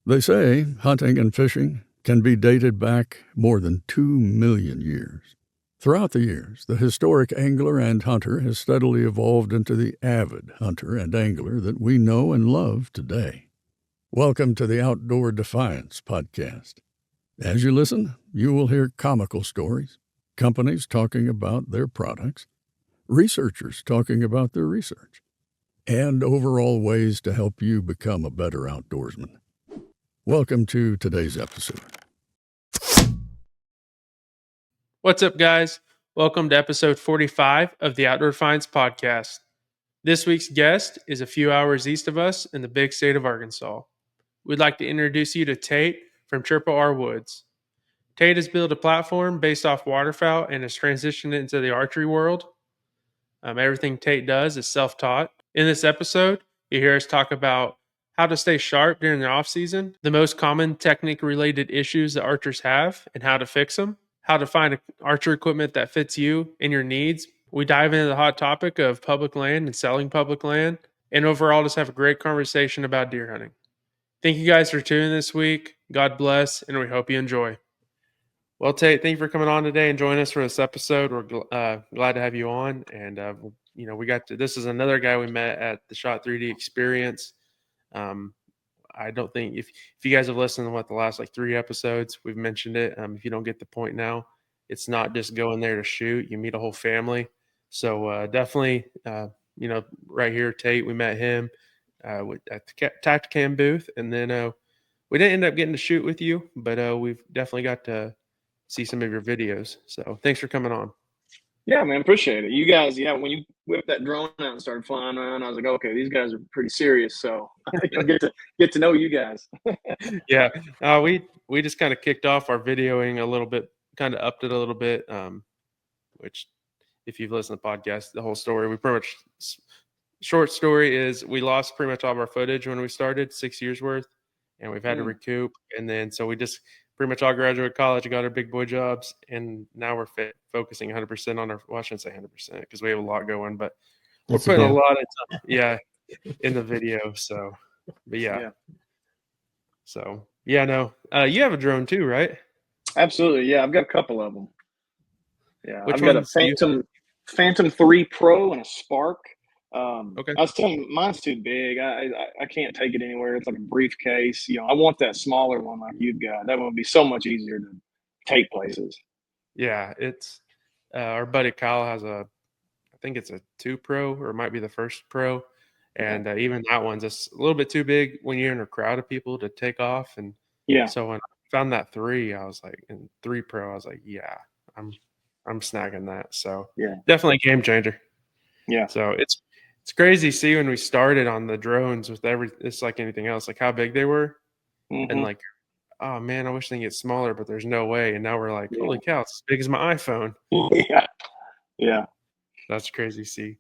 They say hunting and fishing can be dated back more than 2 million years. Throughout the years, the historic angler and hunter has steadily evolved into the avid hunter and angler that we know and love today. Welcome to the Outdoor Defiance podcast. As you listen, you will hear comical stories, companies talking about their products, researchers talking about their research, and overall ways to help you become a better outdoorsman. Welcome to today's episode. What's up, guys? Welcome to episode 45 of the Outdoor Defiance podcast. This week's guest is a few hours east of us in the big state of Arkansas. We'd like to introduce you to Tate from Triple R Woods. Tate has built a platform based off waterfowl and has transitioned into the archery world. Everything Tate does is self-taught. In this episode, you hear us talk about how to stay sharp during the off-season, the most common technique-related issues that archers have, and how to fix them, how to find archery equipment that fits you and your needs. We dive into the hot topic of public land and selling public land, and overall just have a great conversation about deer hunting. Thank you guys for tuning this week. God bless, and we hope you enjoy. Well, Tate, thank you for coming on today and joining us for this episode. We're glad to have you on. And, this is another guy we met at the Shot 3D Experience. I don't think if you guys have listened to the last 3 episodes, we've mentioned it. If you don't get the point now, it's not just going there to shoot. You meet a whole family. So definitely, right here, Tate, we met him at the Tacticam booth. And then we didn't end up getting to shoot with you, but we've definitely got to see some of your videos. So thanks for coming on. Yeah, man, appreciate it. You guys, when you whipped that drone out and started flying around, I was like, okay, these guys are pretty serious. So I get to know you guys. Yeah, we just kind of kicked off our videoing a little bit, kind of upped it a little bit. Which, if you've listened to the podcast, the whole story, we pretty much short story is we lost pretty much all of our footage when we started, 6 years worth, and we've had to recoup. And then so we just pretty much all graduated college, got our big boy jobs, and now we're focusing 100% on our. Well, I shouldn't say 100% because we have a lot going, but we're putting a lot of time, in the video. So, but so you have a drone too, right? Absolutely, yeah. I've got a couple of them. Yeah, Which I've got a Phantom 3 Pro and a Spark. Okay. I was telling you, mine's too big. I can't take it anywhere. It's like a briefcase. I want that smaller one like you've got. That would be so much easier to take places. Yeah, it's our buddy Kyle has I think it's a 2 Pro, or it might be the first Pro, and even that one's just a little bit too big when you're in a crowd of people to take off. And so when I found that 3, I was like, in 3 Pro, I was like, yeah, I'm snagging that. So definitely a game changer. Yeah. So it's crazy to see when we started on the drones with it's like anything else, like how big they were. Mm-hmm. And like, oh man, I wish they could get smaller, but there's no way. And now we're like, holy cow, it's as big as my iPhone. Yeah. That's crazy to see.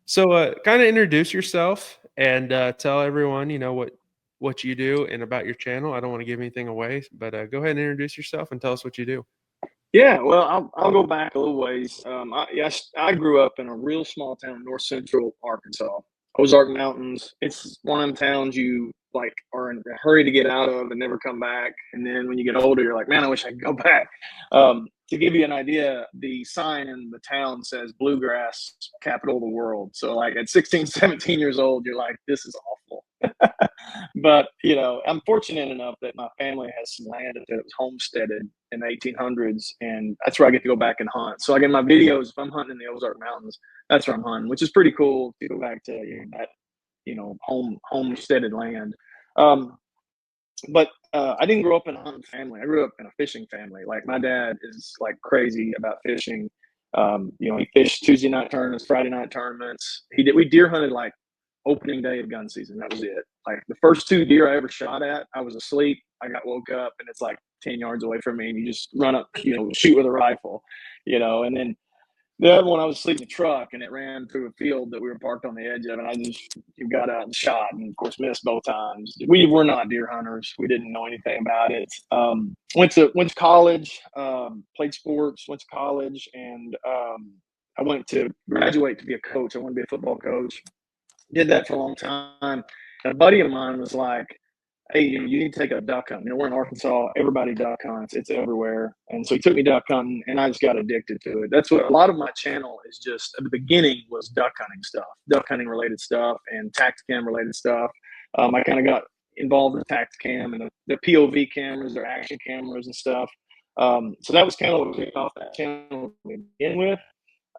So kind of introduce yourself and tell everyone, what you do and about your channel. I don't want to give anything away, but go ahead and introduce yourself and tell us what you do. Yeah, well, I'll go back a little ways. I grew up in a real small town in north central Arkansas, Ozark Mountains. It's one of them towns you are in a hurry to get out of and never come back. And then when you get older, you're like, man, I wish I could go back. To give you an idea, the sign in the town says bluegrass capital of the world. So at 16, 17 years old, you're like, this is awful. But, I'm fortunate enough that my family has some land that was homesteaded in the 1800s, and that's where I get to go back and hunt. So in my videos, if I'm hunting in the Ozark Mountains, that's where I'm hunting, which is pretty cool to go back to that, homesteaded land. But I didn't grow up in a hunting family. I grew up in a fishing family. My dad is crazy about fishing. He fished Tuesday night tournaments, Friday night tournaments. We deer hunted opening day of gun season. That was it. The first 2 deer I ever shot at, I was asleep. I got woke up and it's 10 yards away from me, and you just run up, shoot with a rifle, and then the other one, I was asleep in the truck and it ran through a field that we were parked on the edge of, and I just got out and shot, and of course missed both times. We were not deer hunters. We didn't know anything about it. Went to college, played sports, went to college, and I went to graduate to be a coach. I wanted to be a football coach. Did that for a long time. And a buddy of mine was like, hey, you need to take up duck hunting. We're in Arkansas. Everybody duck hunts. It's everywhere. And so he took me duck hunting, and I just got addicted to it. That's what a lot of my channel is just, at the beginning, was duck hunting stuff, duck hunting related stuff and Tacticam related stuff. I kind of got involved in Tacticam and the POV cameras or action cameras and stuff. So that was kind of what kicked off that channel to begin with.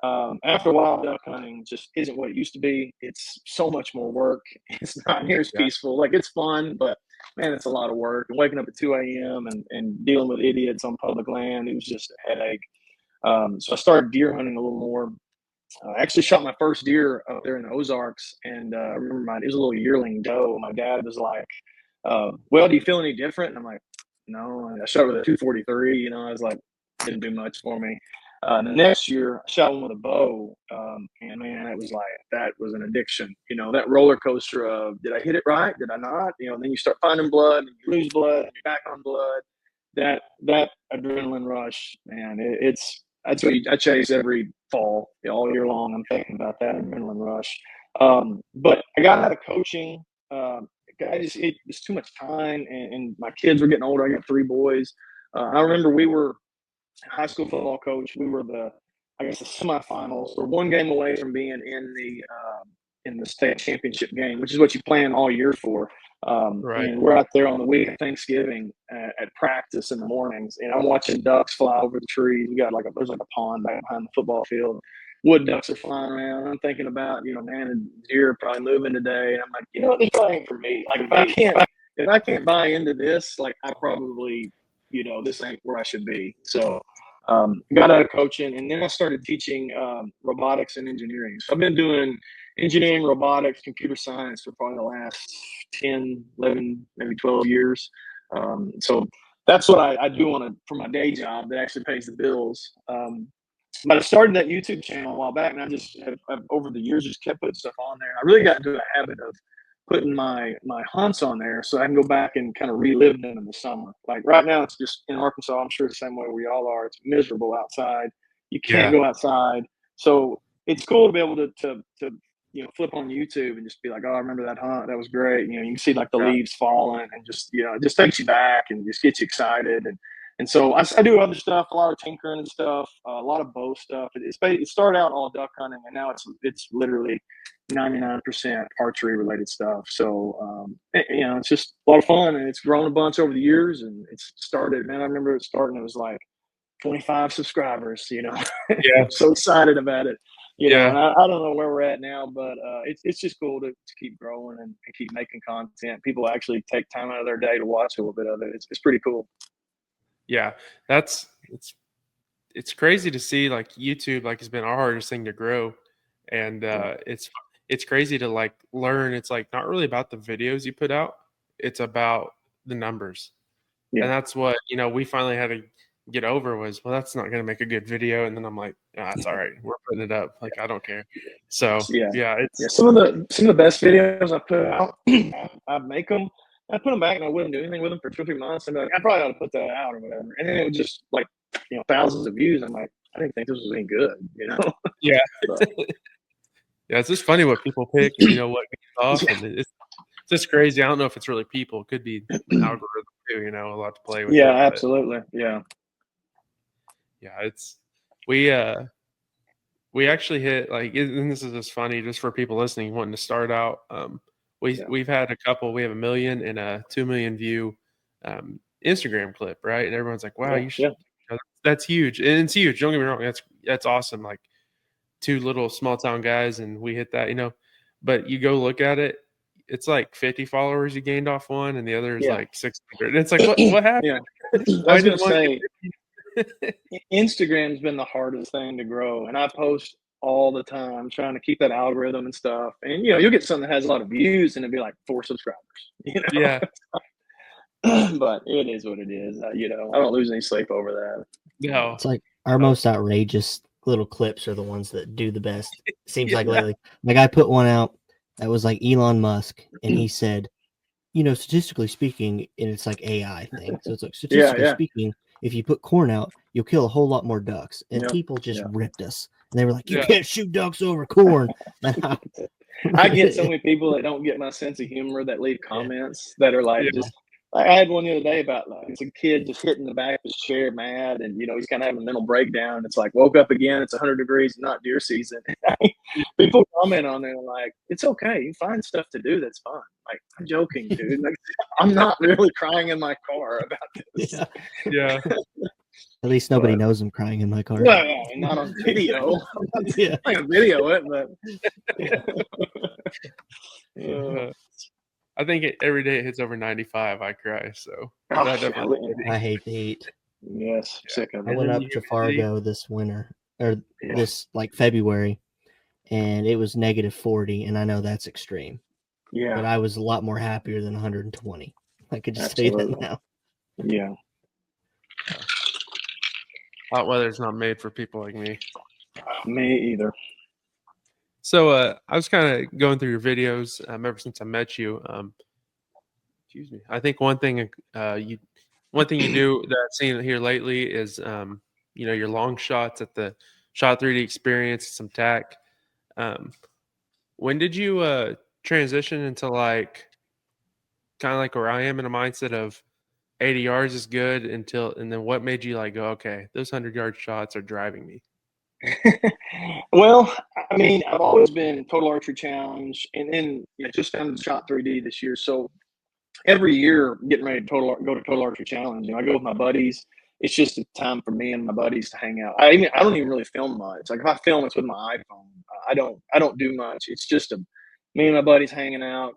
After a while, duck hunting just isn't what it used to be. It's so much more work. It's not near as peaceful. Like, it's fun, but man, it's a lot of work. And waking up at 2 a.m. and dealing with idiots on public land, it was just a headache. So I started deer hunting a little more. I actually shot my first deer up there in the Ozarks, and I remember it was a little yearling doe. My dad was like, well, do you feel any different? And I'm like, no. And I shot with a 243. I was like, didn't do much for me. The next year, I shot one with a bow, and man, that was an addiction. That roller coaster of, did I hit it right? Did I not? And then you start finding blood, and you lose blood, and you're back on blood. That adrenaline rush, man, that's what I chase every fall, all year long. I'm thinking about that adrenaline rush. But I got out of coaching. It was too much time, and my kids were getting older. I got 3 boys. I remember we were high school football coach. We were the semifinals. We're 1 game away from being in the state championship game, which is what you plan all year for. Right. And we're out there on the week of Thanksgiving at practice in the mornings, and I'm watching ducks fly over the trees. We got there's a pond back behind the football field. Wood ducks are flying around. I'm thinking about, man, a deer are probably moving today. And I'm like, what, this probably ain't for me. Like, if I can't buy into this, like, I probably, this ain't where I should be. So got out of coaching, and then I started teaching robotics and engineering. So I've been doing engineering, robotics, computer science for probably the last 10, 11, maybe 12 years. So that's what I do for my day job that actually pays the bills. But I started that YouTube channel a while back, and I just have over the years just kept putting stuff on there. I really got into a habit of putting my hunts on there so I can go back and kind of relive them in the summer. Like right now, it's just in Arkansas. I'm sure the same way we all are. It's miserable outside. You can't go outside. So it's cool to be able to flip on YouTube and just be like, oh, I remember that hunt. That was great. You can see like the leaves falling, and just, it just takes you back and just gets you excited. And so I do other stuff, a lot of tinkering and stuff, a lot of bow stuff. It started out all duck hunting, and now it's literally 99% archery related stuff. So, it's just a lot of fun, and it's grown a bunch over the years, and it's started, man. I remember it starting, it was like 25 subscribers, Yeah. I'm so excited about it. And I don't know where we're at now, but it's just cool to keep growing and keep making content. People actually take time out of their day to watch a little bit of it. It's pretty cool. Yeah, it's crazy to see. Like, YouTube, like, has been our hardest thing to grow, and it's crazy to like learn. It's like not really about the videos you put out; it's about the numbers, and that's what we finally had to get over was, well, that's not going to make a good video. And then I'm like, it's all right, we're putting it up. Like, I don't care. So it's some of the best videos I put out. I make them. I put them back, and I wouldn't do anything with them for 2 or 3 months. And I'm like, I probably ought to put that out or whatever. And then it was just like, thousands of views. I'm like, I didn't think this was any good, Yeah. Yeah, it's just funny what people pick and what gets off. And it's just crazy. I don't know if it's really people. It could be algorithm too, a lot to play with. Yeah, absolutely. Yeah. Yeah, it's we actually hit, like, and this is just funny just for people listening wanting to start out. We've had a couple. We have 1 million and a 2 million view Instagram clip, right? And everyone's like, "Wow, you should." That's huge, and it's huge. Don't get me wrong. That's awesome. Like 2 little small town guys, and we hit that, But you go look at it, it's like 50 followers you gained off one, and the other is like 600. And it's like, what happened? I was going to say, Instagram's been the hardest thing to grow, and I post all the time trying to keep that algorithm and stuff. And you'll get something that has a lot of views, and it'll be like 4 subscribers. Yeah. But it is what it is. I don't lose any sleep over that. No, it's like our most outrageous little clips are the ones that do the best. It seems like lately. Like, I put one out that was like Elon Musk, and he said, statistically speaking, and it's like AI thing. So it's like, statistically speaking, if you put corn out, you'll kill a whole lot more ducks. And people just ripped us. And they were like, you can't shoot ducks over corn. I get so many people that don't get my sense of humor that leave comments that are like Yeah. just. I had one the other day about like it's a kid just hitting the back of his chair mad, and he's kind of having a mental breakdown. It's like woke up again. It's 100 degrees, not deer season. People comment on there like it's okay. You find stuff to do that's fun. Like I'm joking, dude. Like, I'm not really crying in my car about this. Yeah. Yeah. At least nobody But- knows I'm crying in my car. Well, not on video. Yeah. I can video it, but I think every day it hits over 95, I cry. So Oh, that definitely. I hate the heat. yes, sick of I it. went then up you to get the Fargo this winter or Yeah. this like February, and it was -40, and I know that's extreme, Yeah, but I was a lot more happier than 120. I could just say that Absolutely. now. yeah. Hot weather's not made for people like me. Me either. So I was kind of going through your videos ever since I met you. Excuse me. I think one thing you do that I've seen here lately is your long shots at the Shot 3D Experience, some tack. When did you transition into like kind of like where I am in a mindset of 80 yards is good and then what made you like go, okay, those 100-yard shots are driving me? Well, I mean, I've always been Total Archery Challenge, and then just found the Shot 3D this year. So every year, getting ready to go to Total Archery Challenge, I go with my buddies. It's just a time for me and my buddies to hang out. I don't even really film much. Like if I film, it's with my iPhone. I don't do much. It's just me and my buddies hanging out,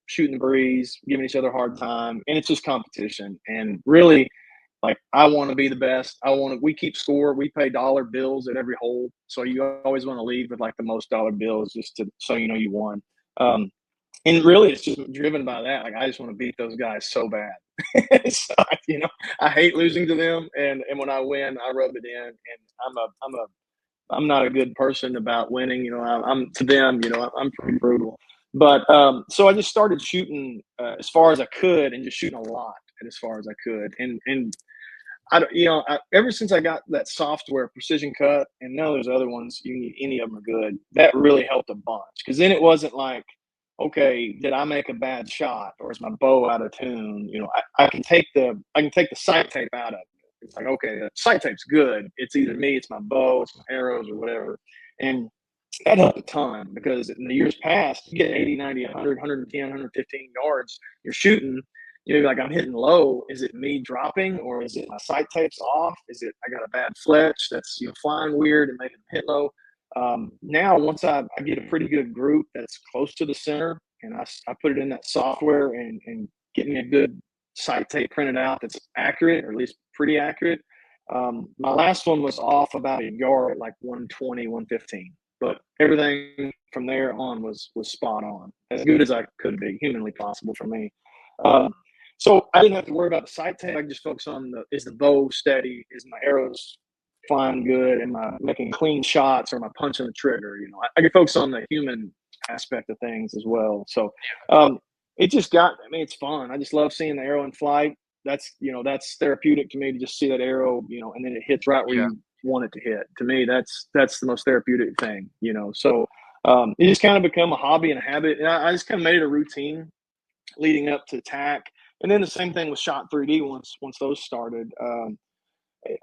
shooting the breeze, giving each other a hard time, and it's just competition. And really, like I want to be the best. We keep score. We pay dollar bills at every hole. So you always want to leave with like the most dollar bills just so you know you won. And really it's just driven by that. Like I just want to beat those guys so bad. So, I hate losing to them. And when I win, I rub it in, and I'm not a good person about winning. I'm to them, I'm pretty brutal. But so I just started shooting as far as I could and just shooting a lot as far as I could. And I don't, ever since I got that software, Precision Cut, and now there's other ones. Any of them are good. That really helped a bunch because then it wasn't like, okay, did I make a bad shot or is my bow out of tune? I can take the sight tape out of it. It's like, okay, the sight tape's good. It's either me, it's my bow, it's my arrows or whatever. And that helped a ton because in the years past, you get 80, 90, 100, 110, 115 yards, you're shooting, like I'm hitting low. Is it me dropping or is it my sight tape's off? Is it I got a bad fletch that's flying weird and making them hit low? Now, once I get a pretty good group that's close to the center and I put it in that software and get me a good sight tape printed out that's accurate or at least pretty accurate. My last one was off about a yard, like 120, 115. But everything from there on was spot on, as good as I could be, humanly possible for me. So I didn't have to worry about the sight tape. I could just focus on is the bow steady? Is my arrows flying good? Am I making clean shots or am I punching the trigger? I could focus on the human aspect of things as well. So it just it's fun. I just love seeing the arrow in flight. That's therapeutic to me to just see that arrow, and then it hits right where you want it to hit. To me, that's the most therapeutic thing, So it just kind of become a hobby and a habit. And I just kind of made it a routine leading up to TAC. And then the same thing with Shot 3D once those started.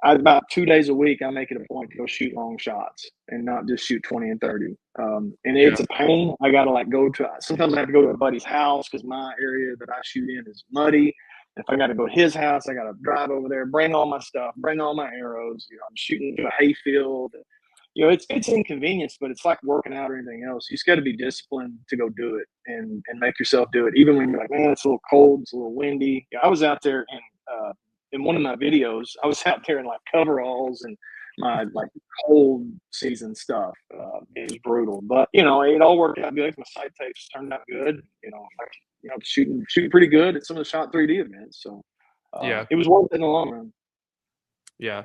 About 2 days a week, I make it a point to go shoot long shots and not just shoot 20 and 30. And it's a pain. I got to sometimes I have to go to a buddy's house because my area that I shoot in is muddy. If I got to go to his house, I got to drive over there, bring all my stuff, bring all my arrows. I'm shooting to a hayfield. It's inconvenience, but it's like working out or anything else. You just got to be disciplined to go do it and make yourself do it. Even when you're like, man, it's a little cold, it's a little windy. I was out there and in one of my videos, I was out there in like coveralls and my like cold season stuff. It was brutal, but it all worked out good. My sight tapes turned out good. Shooting pretty good at some of the Shot 3D events. So it was worth it in the long run. Yeah.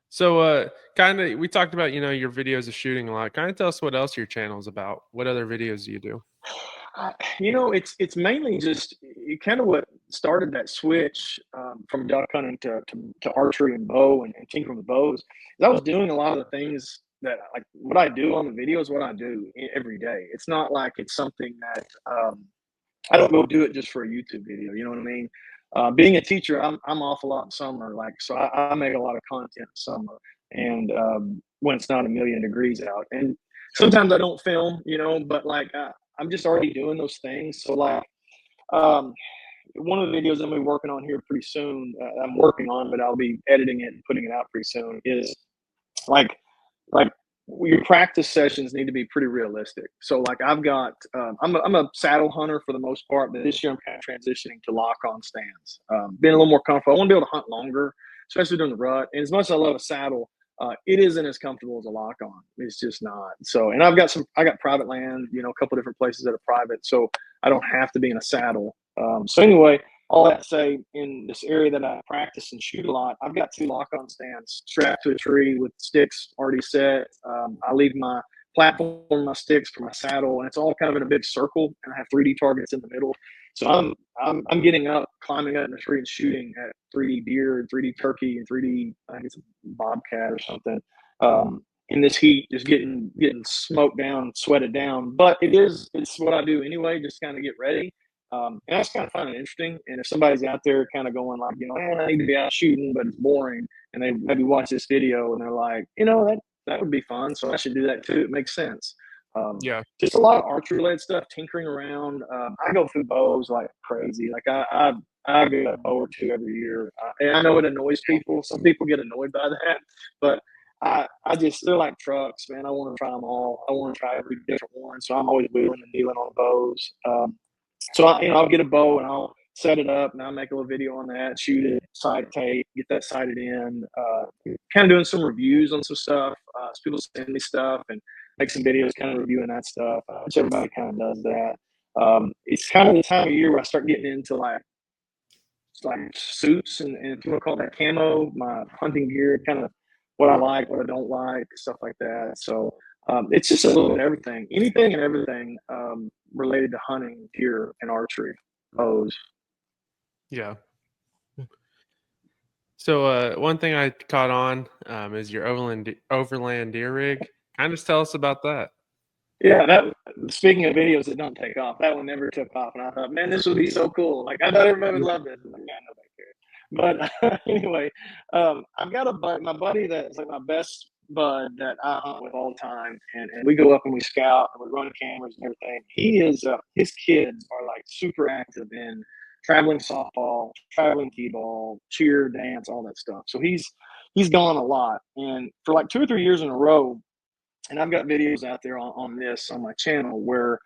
So kind of we talked about, your videos of shooting a lot. Kind of tell us what else your channel is about. What other videos do you do? It's mainly just kind of what started that switch from duck hunting to archery and bow and tinkering with bows. I was doing a lot of the things like what I do on the video is what I do every day. It's not like it's something that I don't go do it just for a YouTube video. You know what I mean? Being a teacher, I'm off a lot in summer, like so I make a lot of content in summer, and when it's not a million degrees out, and sometimes I don't film, you know, but like I'm just already doing those things. So like um, one of the videos I'm gonna be working on here pretty soon, I'm working on, but I'll be editing it and putting it out pretty soon. Is like like your practice sessions need to be pretty realistic. So like I've got I'm a saddle hunter for the most part, but this year I'm kind of transitioning to lock on stands, being a little more comfortable. I want to be able to hunt longer, especially during the rut. And as much as I love a saddle, it isn't as comfortable as a lock on. It's just not. So, and I got private land, you know, a couple different places that are private, so I don't have to be in a saddle. So anyway, all that to say, in this area that I practice and shoot a lot, I've got 2 lock-on stands strapped to a tree with sticks already set. I leave my platform, my sticks for my saddle, and it's all kind of in a big circle. And I have 3D targets in the middle. So I'm getting up, climbing up in the tree, and shooting at 3D deer, 3D turkey, and 3D I think it's a bobcat or something. In this heat, just getting smoked down, sweated down. But it's what I do anyway, just kind of get ready. And that's kind of fun and interesting. And if somebody's out there kind of going like, you know, man, I need to be out shooting, but it's boring, and they maybe watch this video and they're like, you know, that would be fun, so I should do that too. It makes sense. Yeah. Just a lot of archery related stuff, tinkering around. I go through bows like crazy. Like I get a bow or 2 every year. And I know it annoys people. Some people get annoyed by that, but they're like trucks, man. I want to try them all. I want to try every different one. So I'm always wheeling and dealing on bows. So I'll get a bow and I'll set it up and I'll make a little video on that, shoot it, sight Tate, get that sighted in, kind of doing some reviews on some stuff. So people send me stuff and make some videos kind of reviewing that stuff, which everybody kind of does that. It's kind of the time of year where I start getting into like suits and if you want to call that camo, my hunting gear, kind of what I like, what I don't like, stuff like that. So it's just a little bit of everything, anything and everything related to hunting, deer, and archery, bows. Yeah. So one thing I caught on is your overland deer rig. Kind of tell us about that. Yeah, speaking of videos that don't take off, that one never took off, and I thought, man, this would be so cool. Like I thought everybody would love this. Like, yeah, nobody cares. But anyway, I've got my buddy that's like my best bud that I hunt with all the time, and we go up and we scout and we run cameras and everything. He is his kids are like super active in traveling softball, traveling t-ball, cheer, dance, all that stuff. So he's gone a lot, and for like 2 or 3 years in a row. And I've got videos out there on my channel where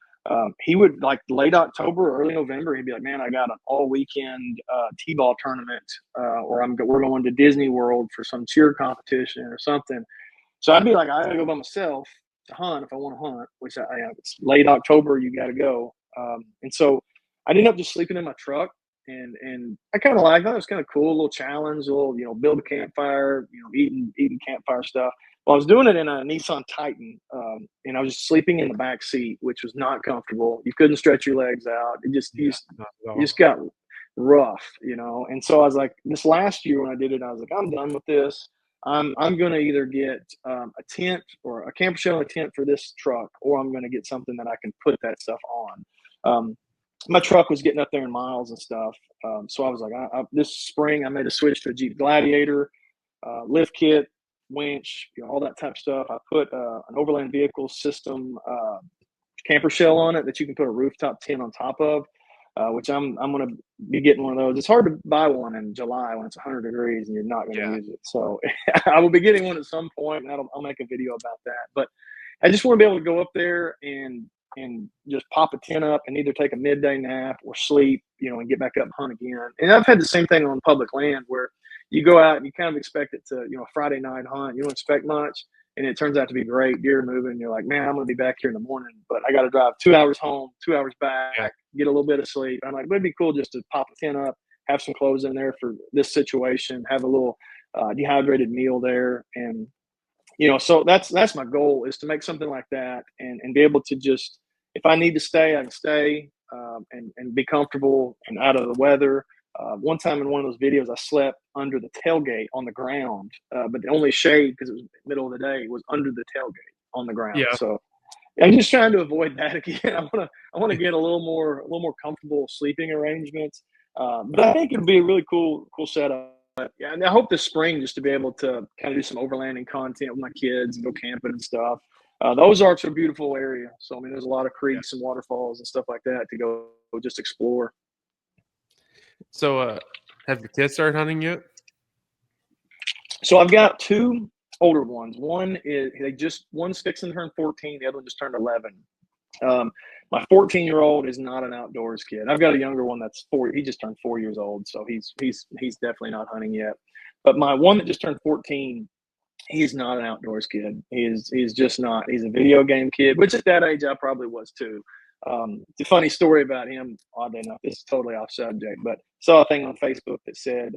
he would like late October, early November, he'd be like, man, I got an all weekend t-ball tournament or we're going to Disney World for some cheer competition or something. So I'd be like, I gotta go by myself to hunt if I want to hunt, which it's late October, you got to go. And so I ended up just sleeping in my truck. And I kind of like that. It was kind of cool, a little challenge, a little, you know, build a campfire, you know, eating campfire stuff. Well, I was doing it in a Nissan Titan, and I was just sleeping in the back seat, which was not comfortable. You couldn't stretch your legs out. You just got rough, you know. And so I was like, this last year when I did it, I was like, I'm done with this. I'm going to either get a tent or a camper shell and a tent for this truck, or I'm going to get something that I can put that stuff on. My truck was getting up there in miles and stuff. So I was like, this spring I made a switch to a Jeep Gladiator, lift kit, winch, you know, all that type of stuff. I put an overland vehicle system camper shell on it that you can put a rooftop tent on top of, which I'm going to be getting one of those. It's hard to buy one in July when it's 100 degrees and you're not going to use it. So I will be getting one at some point, and I'll make a video about that. But I just want to be able to go up there and just pop a tent up and either take a midday nap or sleep, you know, and get back up and hunt again. And I've had the same thing on public land where you go out and you kind of expect it to, you know, Friday night hunt. You don't expect much, and it turns out to be great. Deer moving. You're like, man, I'm going to be back here in the morning, but I got to drive 2 hours home, 2 hours back, get a little bit of sleep. I'm like, it'd be cool just to pop a tent up, have some clothes in there for this situation, have a little dehydrated meal there. And, you know, so that's my goal, is to make something like that and be able to just, if I need to stay, I can stay and be comfortable and out of the weather. One time in one of those videos, I slept under the tailgate on the ground, but the only shade, because it was middle of the day, was under the tailgate on the ground. Yeah. So I'm just trying to avoid that again. I want to get a little more comfortable sleeping arrangements. But I think it'll be a really cool setup. Yeah, and I hope this spring just to be able to kind of do some overlanding content with my kids and go camping and stuff. The Ozarks are a beautiful area, so I mean, there's a lot of creeks and waterfalls and stuff like that to go just explore. So, have your kids started hunting yet? So I've got two older ones. One's fixing to turn 14. The other one just turned 11. My 14-year-old is not an outdoors kid. I've got a younger one that's 4. He just turned 4 years old, so he's definitely not hunting yet. But my one that just turned 14, he's not an outdoors kid. He's just not. He's a video game kid, which at that age I probably was too. It's a funny story about him. Oddly enough, this is totally off subject, but saw a thing on Facebook that said,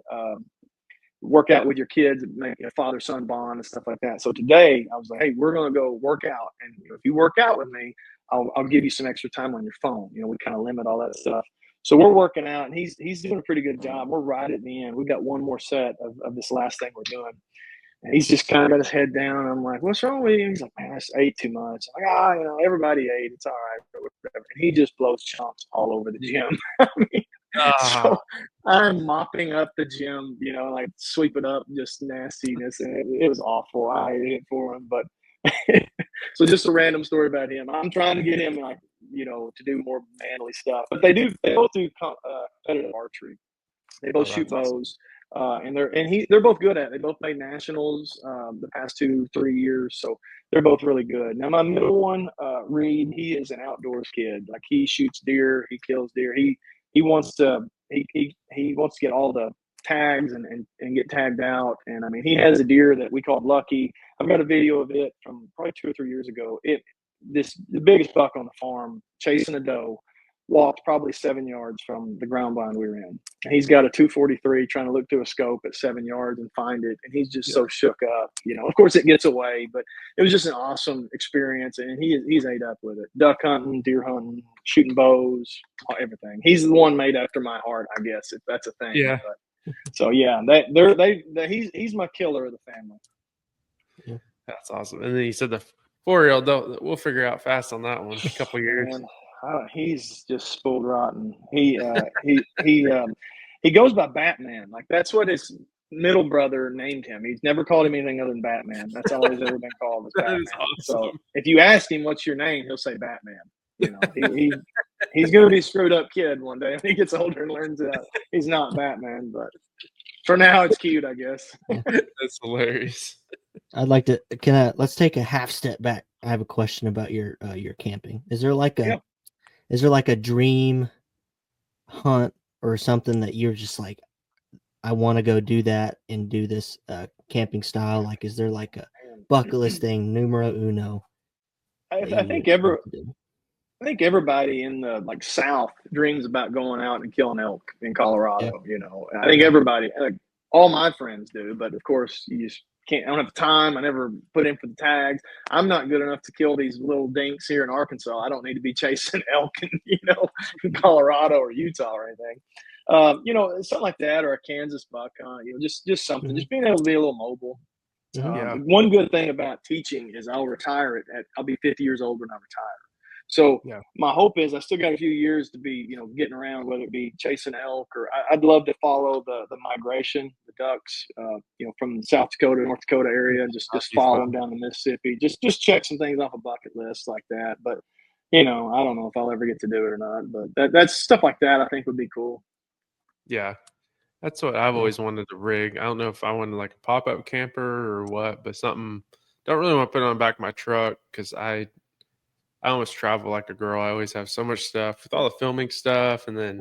work out with your kids, make a father-son bond and stuff like that. So today I was like, hey, we're going to go work out. And if you work out with me, I'll give you some extra time on your phone. We kind of limit all that stuff. So we're working out, and he's doing a pretty good job. We're right at the end. We've got one more set of this last thing we're doing. And he's just kind of got his head down. I'm like, what's wrong with you? He's like, man, I just ate too much. I'm like, everybody ate. It's all right. Whatever. And he just blows chunks all over the gym. I mean, so I'm mopping up the gym, like sweep it up, just nastiness. And it was awful. I hated it for him. But so just a random story about him. I'm trying to get him, to do more manly stuff. But they both do competitive archery. They both shoot bows. And they're both good at it. They both made nationals the past 2-3 years, so they're both really good. Now my middle one, Reed, he is an outdoors kid. Like he shoots deer, he kills deer. He wants to get all the tags and get tagged out. And I mean, he has a deer that we called Lucky. I've got a video of it from probably 2 or 3 years ago. The biggest buck on the farm chasing a doe. Walked probably 7 yards from the ground blind we were in. And he's got a 243 trying to look through a scope at 7 yards and find it. And he's just so shook up. Of course it gets away, but it was just an awesome experience. And he's ate up with it. Duck hunting, deer hunting, shooting bows, everything. He's the one made after my heart, I guess, if that's a thing. Yeah. But, so yeah, he's my killer of the family. Yeah. That's awesome. And then you said the 4-year-old, we'll figure out fast on that one. A couple years. Man. He's just spoiled rotten. He goes by Batman. Like that's what his middle brother named him. He's never called him anything other than Batman. That's all he's ever been called is Batman. Awesome. So if you ask him what's your name, he'll say Batman. He's gonna be a screwed up kid one day when he gets older and learns that he's not Batman. But for now, it's cute, I guess. That's hilarious. I'd like to. Let's take a half step back. I have a question about your camping. Is there like a dream hunt or something that you're just like, I want to go do that and do this camping style? Like, is there like a bucket list thing, numero uno? I think everybody in the South dreams about going out and killing elk in Colorado. Yeah. I think everybody, all my friends do, but of course you just can't. I don't have time. I never put in for the tags. I'm not good enough to kill these little dinks here in Arkansas. I don't need to be chasing elk in Colorado or Utah or anything. Something like that, or a Kansas buck hunt. Just something. Just being able to be a little mobile. One good thing about teaching is I'll retire I'll be 50 years old when I retire. So my hope is I still got a few years to be, getting around, whether it be chasing elk or I'd love to follow the migration, the ducks, from the South Dakota, North Dakota area, and just follow them down the Mississippi. Just check some things off a bucket list like that. But, I don't know if I'll ever get to do it or not. But that's stuff like that I think would be cool. Yeah. That's what I've always wanted to rig. I don't know if I wanted like a pop-up camper or what, but something. Don't really want to put it on the back of my truck because I almost travel like a girl. I always have so much stuff with all the filming stuff, and then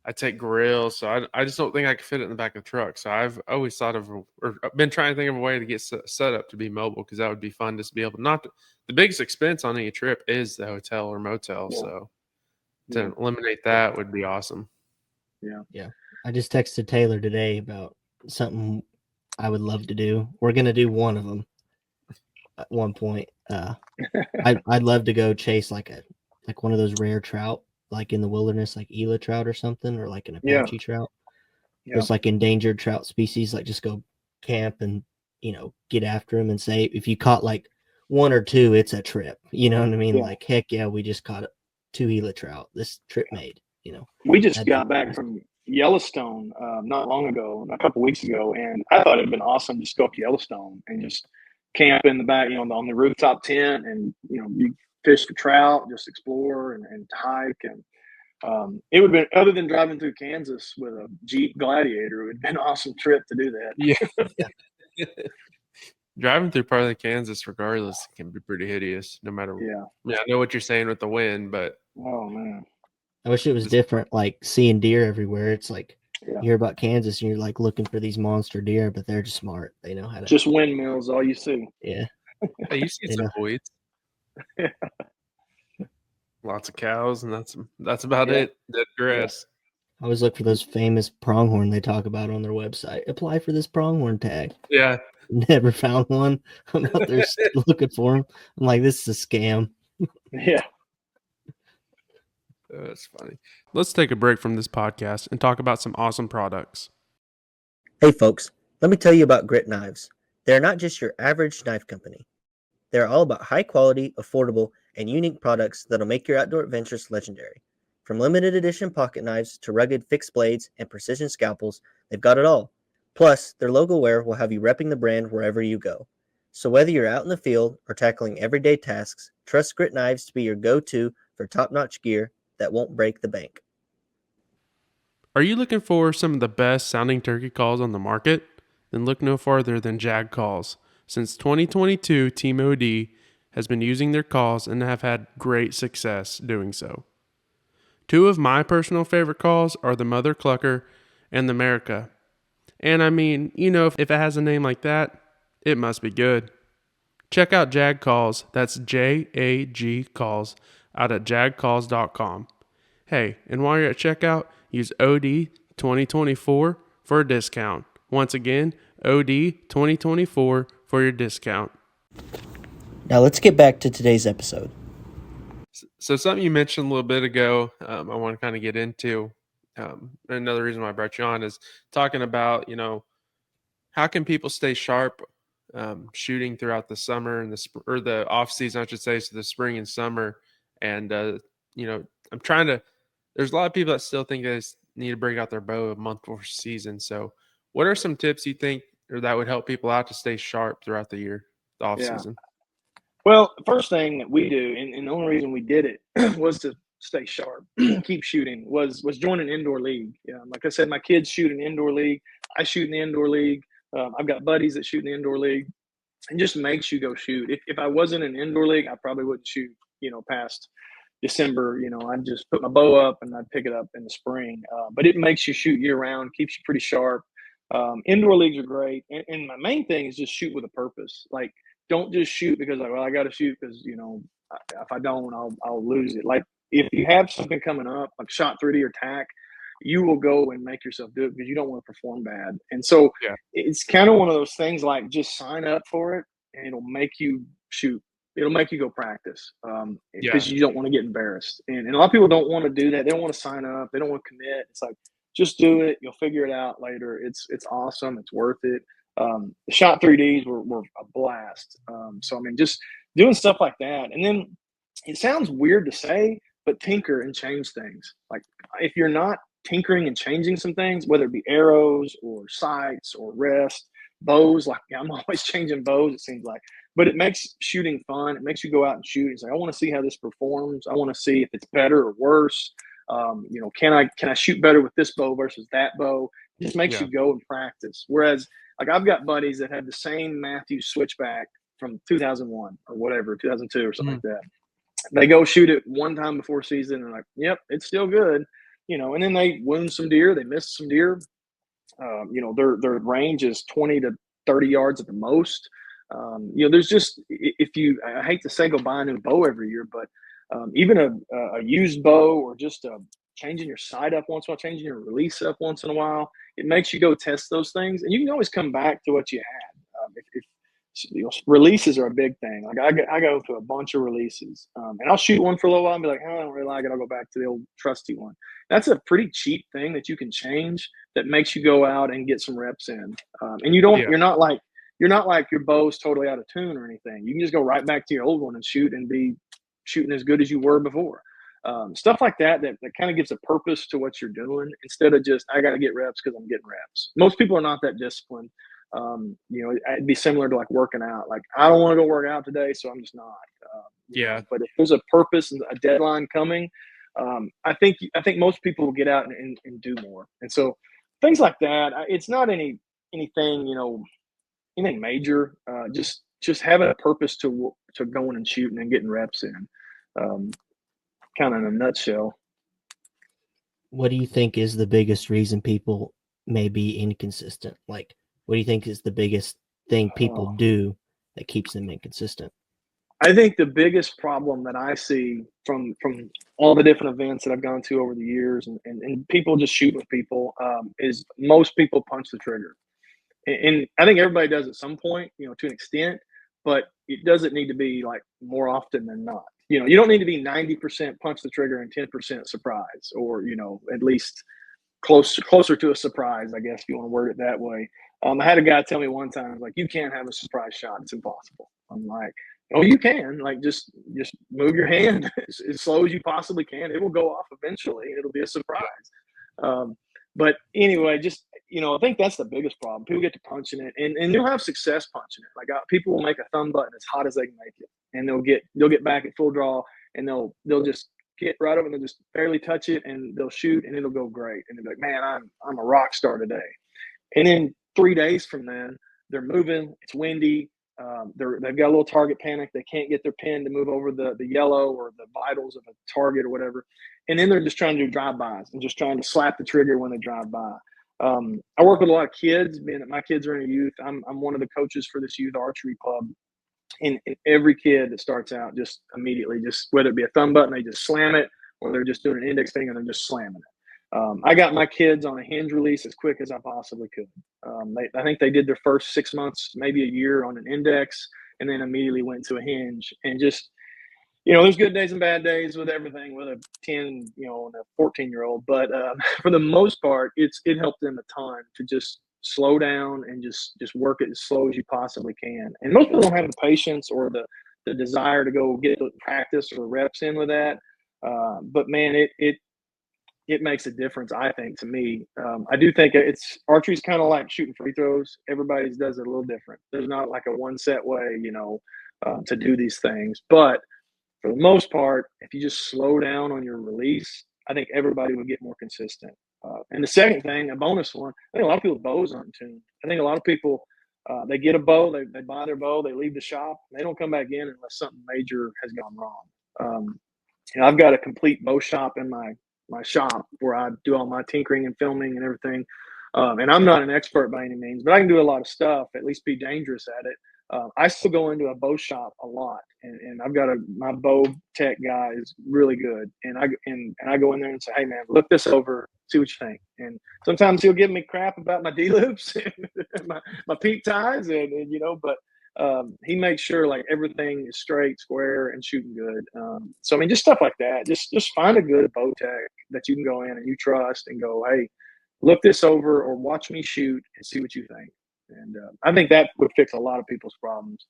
I take grills. So I just don't think I could fit it in the back of the truck. So I've always thought of, or been trying to think of a way to get set up to be mobile because that would be fun just to be able to the biggest expense on any trip is the hotel or motel. Yeah. So to eliminate that would be awesome. Yeah. I just texted Taylor today about something I would love to do. We're going to do one of them at one point. I'd love to go chase like one of those rare trout, like in the wilderness, like Gila trout or something, or like an Yeah. Apache trout. Yeah. There's like endangered trout species, like just go camp and, get after them and say, if you caught like one or two, it's a trip. You know what I mean? Yeah. Like, heck yeah, we just caught 2 Gila trout. This trip made, We just That'd be got back from Yellowstone not long ago, a couple weeks ago, and I thought it'd been awesome to just go up to Yellowstone and just camp in the back, on the rooftop tent, and you fish for trout, just explore and hike, and it would have been, other than driving through Kansas with a Jeep Gladiator, it would have been an awesome trip to do that. Yeah. Driving through part of Kansas, regardless, can be pretty hideous. No matter. Yeah. Yeah, I know what you're saying with the wind, but Oh man. I wish it was different, like seeing deer everywhere. It's like Yeah. you hear about Kansas and you're like looking for these monster deer, but they're just smart. They know how to. Just windmills, all you see. Yeah. hey, you see some weeds. Lots of cows, and that's about it. Dead grass. I always look for those famous pronghorn they talk about on their website. Apply for this pronghorn tag. Yeah. Never found one. I'm out there looking for them. I'm like, this is a scam. Yeah. That's funny. Let's take a break from this podcast and talk about some awesome products. Hey folks, let me tell you about GritKnives. They're not just your average knife company. They're all about high quality, affordable, and unique products that'll make your outdoor adventures legendary. From limited edition pocket knives to rugged fixed blades and precision scalpels, they've got it all. Plus, their logo wear will have you repping the brand wherever you go. So whether you're out in the field or tackling everyday tasks, trust GritKnives to be your go-to for top-notch gear that won't break the bank. Are you looking for some of the best sounding turkey calls on the market? Then look no farther than JAG Calls. Since 2022, Team OD has been using their calls and have had great success doing so. Two of my personal favorite calls are the Mother Clucker and the America. And I mean, if it has a name like that, it must be good. Check out JAG Calls, that's JAG Calls, out at jagcalls.com. Hey, and while you're at checkout, use OD 2024 for a discount. Once again, OD 2024 for your discount. Now let's get back to today's episode. So something you mentioned a little bit ago, I want to kind of get into. Another reason why I brought you on is talking about, how can people stay sharp shooting throughout the summer and the off season, I should say, so the spring and summer. And, I'm trying to, there's a lot of people that still think they need to bring out their bow a month before season. So what are some tips you think or that would help people out to stay sharp throughout the year, the off season? Well, the first thing that we do, and the only reason we did it was to stay sharp, keep shooting, was join an indoor league. Like I said, my kids shoot an indoor league. I shoot in the indoor league. I've got buddies that shoot in the indoor league. It just makes you go shoot. If I wasn't in an indoor league, I probably wouldn't shoot, past December. I'd just put my bow up and I'd pick it up in the spring. But it makes you shoot year round, keeps you pretty sharp. Indoor leagues are great. And my main thing is just shoot with a purpose. Like, don't just shoot because I got to shoot because, if I don't, I'll lose it. Like, if you have something coming up, like shot 3D or tack, you will go and make yourself do it because you don't want to perform bad. And so it's kind of one of those things, like, just sign up for it and it'll make you shoot. It'll make you go practice because you don't want to get embarrassed. And a lot of people don't want to do that. They don't want to sign up. They don't want to commit. It's like, just do it. You'll figure it out later. It's awesome. It's worth it. The shot 3Ds were a blast. So, I mean, just doing stuff like that. And then it sounds weird to say, but tinker and change things. Like, if you're not tinkering and changing some things, whether it be arrows or sights or rest, bows, like I'm always changing bows, it seems like, but it makes shooting fun. It makes you go out and shoot. It's like, I want to see how this performs. I want to see if it's better or worse. Can I shoot better with this bow versus that bow? It just makes you go and practice. Whereas, like, I've got buddies that had the same Matthews switchback from 2001 or whatever, 2002 or something like that. They go shoot it one time before season and like, yep, it's still good, and then they wound some deer, they missed some deer. Their range is 20 to 30 yards at the most. There's just, I hate to say go buy a new bow every year, but even a used bow or just changing your sight up once in a while, changing your release up once in a while, it makes you go test those things, and you can always come back to what you had. If releases are a big thing. Like I go through a bunch of releases, and I'll shoot one for a little while and be like, oh, I don't really like it. I'll go back to the old trusty one. That's a pretty cheap thing that you can change that makes you go out and get some reps in. And you're not like your bow's totally out of tune or anything. You can just go right back to your old one and shoot and be shooting as good as you were before. Stuff like that kind of gives a purpose to what you're doing instead of just, I got to get reps because I'm getting reps. Most people are not that disciplined. It'd be similar to like working out. Like, I don't want to go work out today, so I'm just not. But if there's a purpose and a deadline coming, I think most people will get out and do more. And so things like that, it's not anything, anything major. Just having a purpose to going and shooting and getting reps in. Kind of in a nutshell. What do you think is the biggest reason people may be inconsistent? Like, what do you think is the biggest thing people do that keeps them inconsistent? I think the biggest problem that I see from all the different events that I've gone to over the years and people just shoot with people is most people punch the trigger. And I think everybody does at some point, to an extent, but it doesn't need to be like more often than not. You don't need to be 90% punch the trigger and 10% surprise, or, at least closer to a surprise, I guess, if you want to word it that way. I had a guy tell me one time, like, you can't have a surprise shot. It's impossible. I'm like, oh, you can. Like, just move your hand as slow as you possibly can. It will go off eventually. It'll be a surprise. But anyway, I think that's the biggest problem. People get to punching it, and they'll have success punching it. Like, people will make a thumb button as hot as they can make it, and they'll get back at full draw, and they'll just get right over and they'll just barely touch it, and they'll shoot, and it'll go great. And they'll be like, man, I'm a rock star today. And then 3 days from then, they're moving. It's windy. They've got a little target panic. They can't get their pin to move over the yellow or the vitals of a target or whatever. And then they're just trying to do drive-bys and just trying to slap the trigger when they drive by. I work with a lot of kids. Being that my kids are in a youth, I'm one of the coaches for this youth archery club. And every kid that starts out just immediately, just whether it be a thumb button, they just slam it, or they're just doing an index thing and they're just slamming it. I got my kids on a hinge release as quick as I possibly could. I think they did their first 6 months, maybe a year on an index, and then immediately went to a hinge. And just, there's good days and bad days with everything, with a 10, and a 14-year-old. But for the most part, it helped them a ton to just slow down and just work it as slow as you possibly can. And most people don't have the patience or the desire to go get the practice or the reps in with that. But man, it makes a difference, I think, to me. I do think archery's kind of like shooting free throws. Everybody's does it a little different. There's not like a one set way, to do these things. But for the most part, if you just slow down on your release, I think everybody would get more consistent. And the second thing, a bonus one, I think a lot of people's bows aren't tuned. I think a lot of people, they get a bow, they buy their bow, they leave the shop, and they don't come back in unless something major has gone wrong. I've got a complete bow shop in my shop where I do all my tinkering and filming and everything. And I'm not an expert by any means, but I can do a lot of stuff, at least be dangerous at it. I still go into a bow shop a lot, and I've got my bow tech guy is really good, and I go in there and say, hey man, look this over, see what you think. And sometimes he'll give me crap about my D loops and my peak ties, but he makes sure like everything is straight, square, and shooting good. So I mean, just stuff like that. Just find a good bow tech that you can go in and you trust and go, hey, look this over or watch me shoot and see what you think. And I think that would fix a lot of people's problems.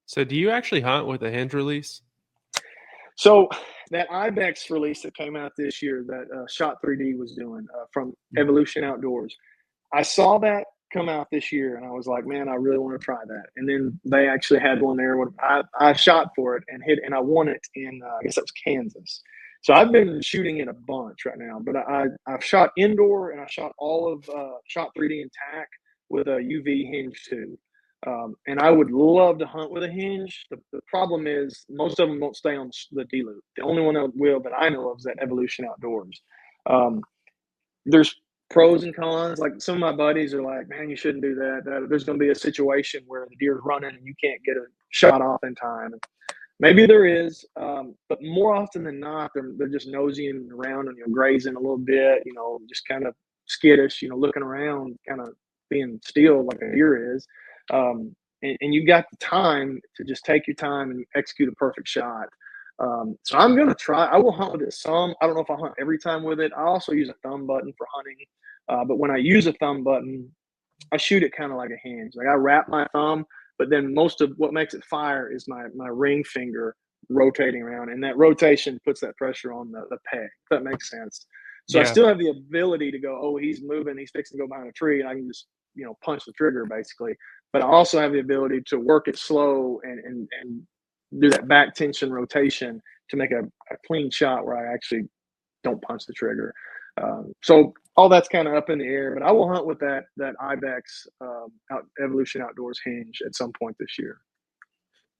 So do you actually hunt with a hinge release? So that IBEX release that came out this year that Shot 3D was doing from Evolution Outdoors, I saw that come out this year and I was like, man, I really want to try that. And then they actually had one there where I shot for it and hit, and I won it in I guess that was Kansas. So I've been shooting it a bunch right now, but I've shot indoor and I shot all of Shot 3D and TAC with a UV hinge too. And I would love to hunt with a hinge. The problem is most of them won't stay on the D loop. The only one that will that I know of is that Evolution Outdoors. There's pros and cons. Like some of my buddies are like, man, you shouldn't do that. There's going to be a situation where the deer's running and you can't get a shot off in time. Maybe there is, but more often than not, they're just nosying around and grazing a little bit, just kind of skittish, looking around, kind of being still like a deer is. and you got the time to just take your time and execute a perfect shot. So I'm gonna try. I will hunt with it some. I don't know if I hunt every time with it. I also use a thumb button for hunting, but when I use a thumb button, I shoot it kind of like a hinge. Like I wrap my thumb, but then most of what makes it fire is my ring finger rotating around, and that rotation puts that pressure on the peg. If that makes sense. So I Yeah. still have the ability to go, oh, he's moving, he's fixing to go behind a tree, and I can just punch the trigger basically. But I also have the ability to work it slow and do that back tension rotation to make a clean shot where I actually don't punch the trigger. So all that's kind of up in the air, but I will hunt with that Ibex Evolution Outdoors hinge at some point this year.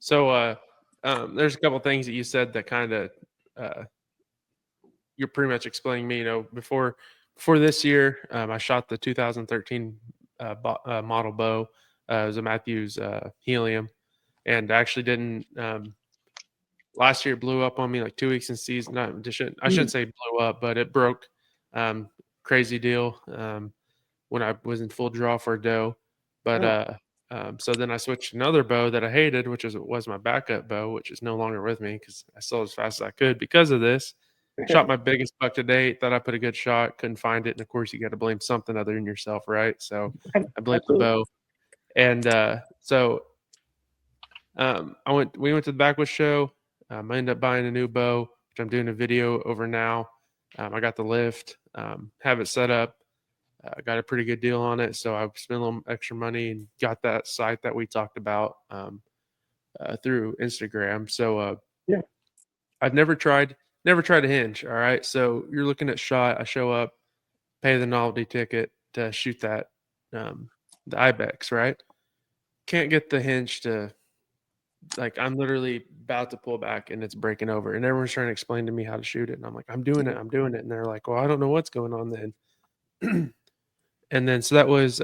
So there's a couple things that you said that kind of you're pretty much explaining me. Before this year, I shot the 2013 model bow. It was a Matthews Helium, and I actually didn't. Last year it blew up on me like 2 weeks in season. I shouldn't say blew up, but it broke. Crazy deal. When I was in full draw for a doe, but so then I switched to another bow that I hated, which was my backup bow, which is no longer with me because I sold as fast as I could because of this. Shot my biggest buck to date. Thought I put a good shot. Couldn't find it, and of course you got to blame something other than yourself, right? So I blamed the bow, and so we went to the Backwoods show. I ended up buying a new bow, which I'm doing a video over now. I got the lift, have it set up. Got a pretty good deal on it, so I spent a little extra money and got that site that we talked about through Instagram. So Yeah. I've never tried a hinge. All right, so you're looking at shot. I show up, pay the novelty ticket to shoot that the Ibex, right? Can't get the hinge to, like, I'm literally about to pull back and it's breaking over, and everyone's trying to explain to me how to shoot it, and I'm like, I'm doing it, and they're like, well, I don't know what's going on then. And then so that was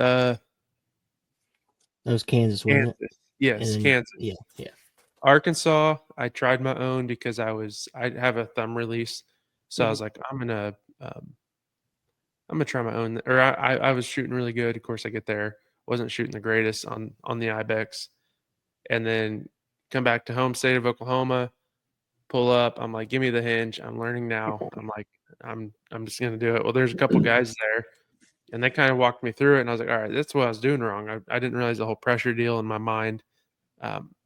Kansas, wasn't it? Kansas. Yes, Then, Kansas. Yeah. Arkansas, I tried my own because I have a thumb release, so I was like, I'm gonna try my own. Or I was shooting really good. Of course, I get there, wasn't shooting the greatest on the Ibex, and then come back to home state of Oklahoma, pull up. I'm like, give me the hinge. I'm learning now. I'm like, I'm just gonna do it. Well, there's a couple guys there, and they kind of walked me through it, and I was like, all right, that's what I was doing wrong. I didn't realize the whole pressure deal in my mind.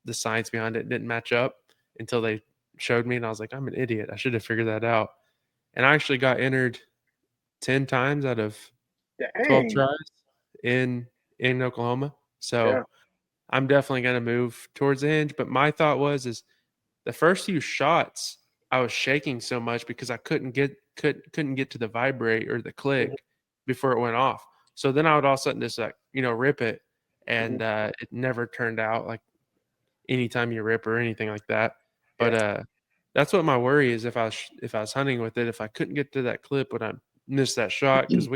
The science behind it didn't match up until they showed me, and I was like, I'm an idiot. I should have figured that out. And I actually got entered 10 times out of 12 tries in Oklahoma. So I'm definitely going to move towards the hinge. But my thought is the first few shots I was shaking so much because I couldn't get to the vibrate or the click before it went off. So then I would all of a sudden just rip it, and it never turned out like anytime you rip or anything like that. But that's what my worry is. If I was hunting with it, if I couldn't get to that clip, would I miss that shot? Because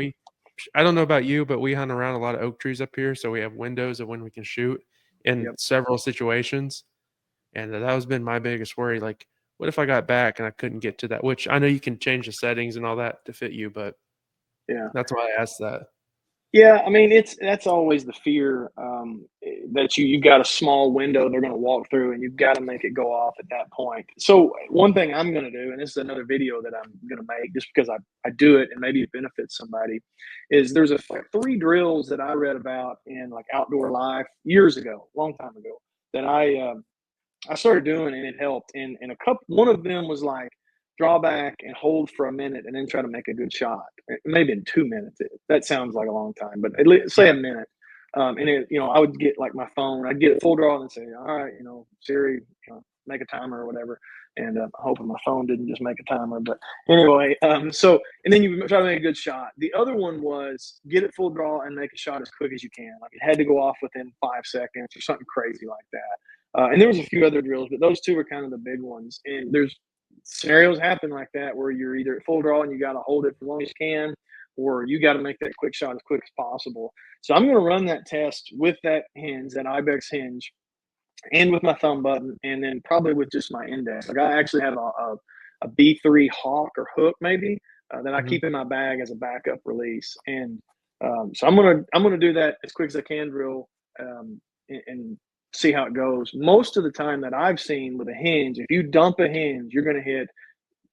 I don't know about you, but we hunt around a lot of oak trees up here, so we have windows of when we can shoot in several situations. And that has been my biggest worry. Like, what if I got back and I couldn't get to that? Which I know you can change the settings and all that to fit you, but that's why I asked that. Yeah, I mean, that's always the fear, that you've got a small window they're going to walk through, and you've got to make it go off at that point. So one thing I'm going to do, and this is another video that I'm going to make just because I do it and maybe it benefits somebody, is there's like 3 drills that I read about in like Outdoor Life years ago, long time ago, that I started doing, and it helped. And one of them was like, draw back and hold for a minute and then try to make a good shot. Maybe in 2 minutes. That sounds like a long time, but at least say a minute. And I would get like my phone, I'd get it full draw and say, all right, Siri, make a timer or whatever. And I'm hoping my phone didn't just make a timer, but anyway, and then you try to make a good shot. The other one was get it full draw and make a shot as quick as you can. Like it had to go off within 5 seconds or something crazy like that. And there was a few other drills, but those 2 were kind of the big ones. And there's scenarios happen like that where you're either at full draw and you got to hold it for as long as you can, or you got to make that quick shot as quick as possible. So I'm going to run that test with that hinge, that Ibex hinge, and with my thumb button, and then probably with just my index. Like I actually have a B3 hawk or hook maybe that I keep in my bag as a backup release. And so I'm gonna do that as quick as I can drill, and see how it goes. Most of the time that I've seen with a hinge, if you dump a hinge, you're going to hit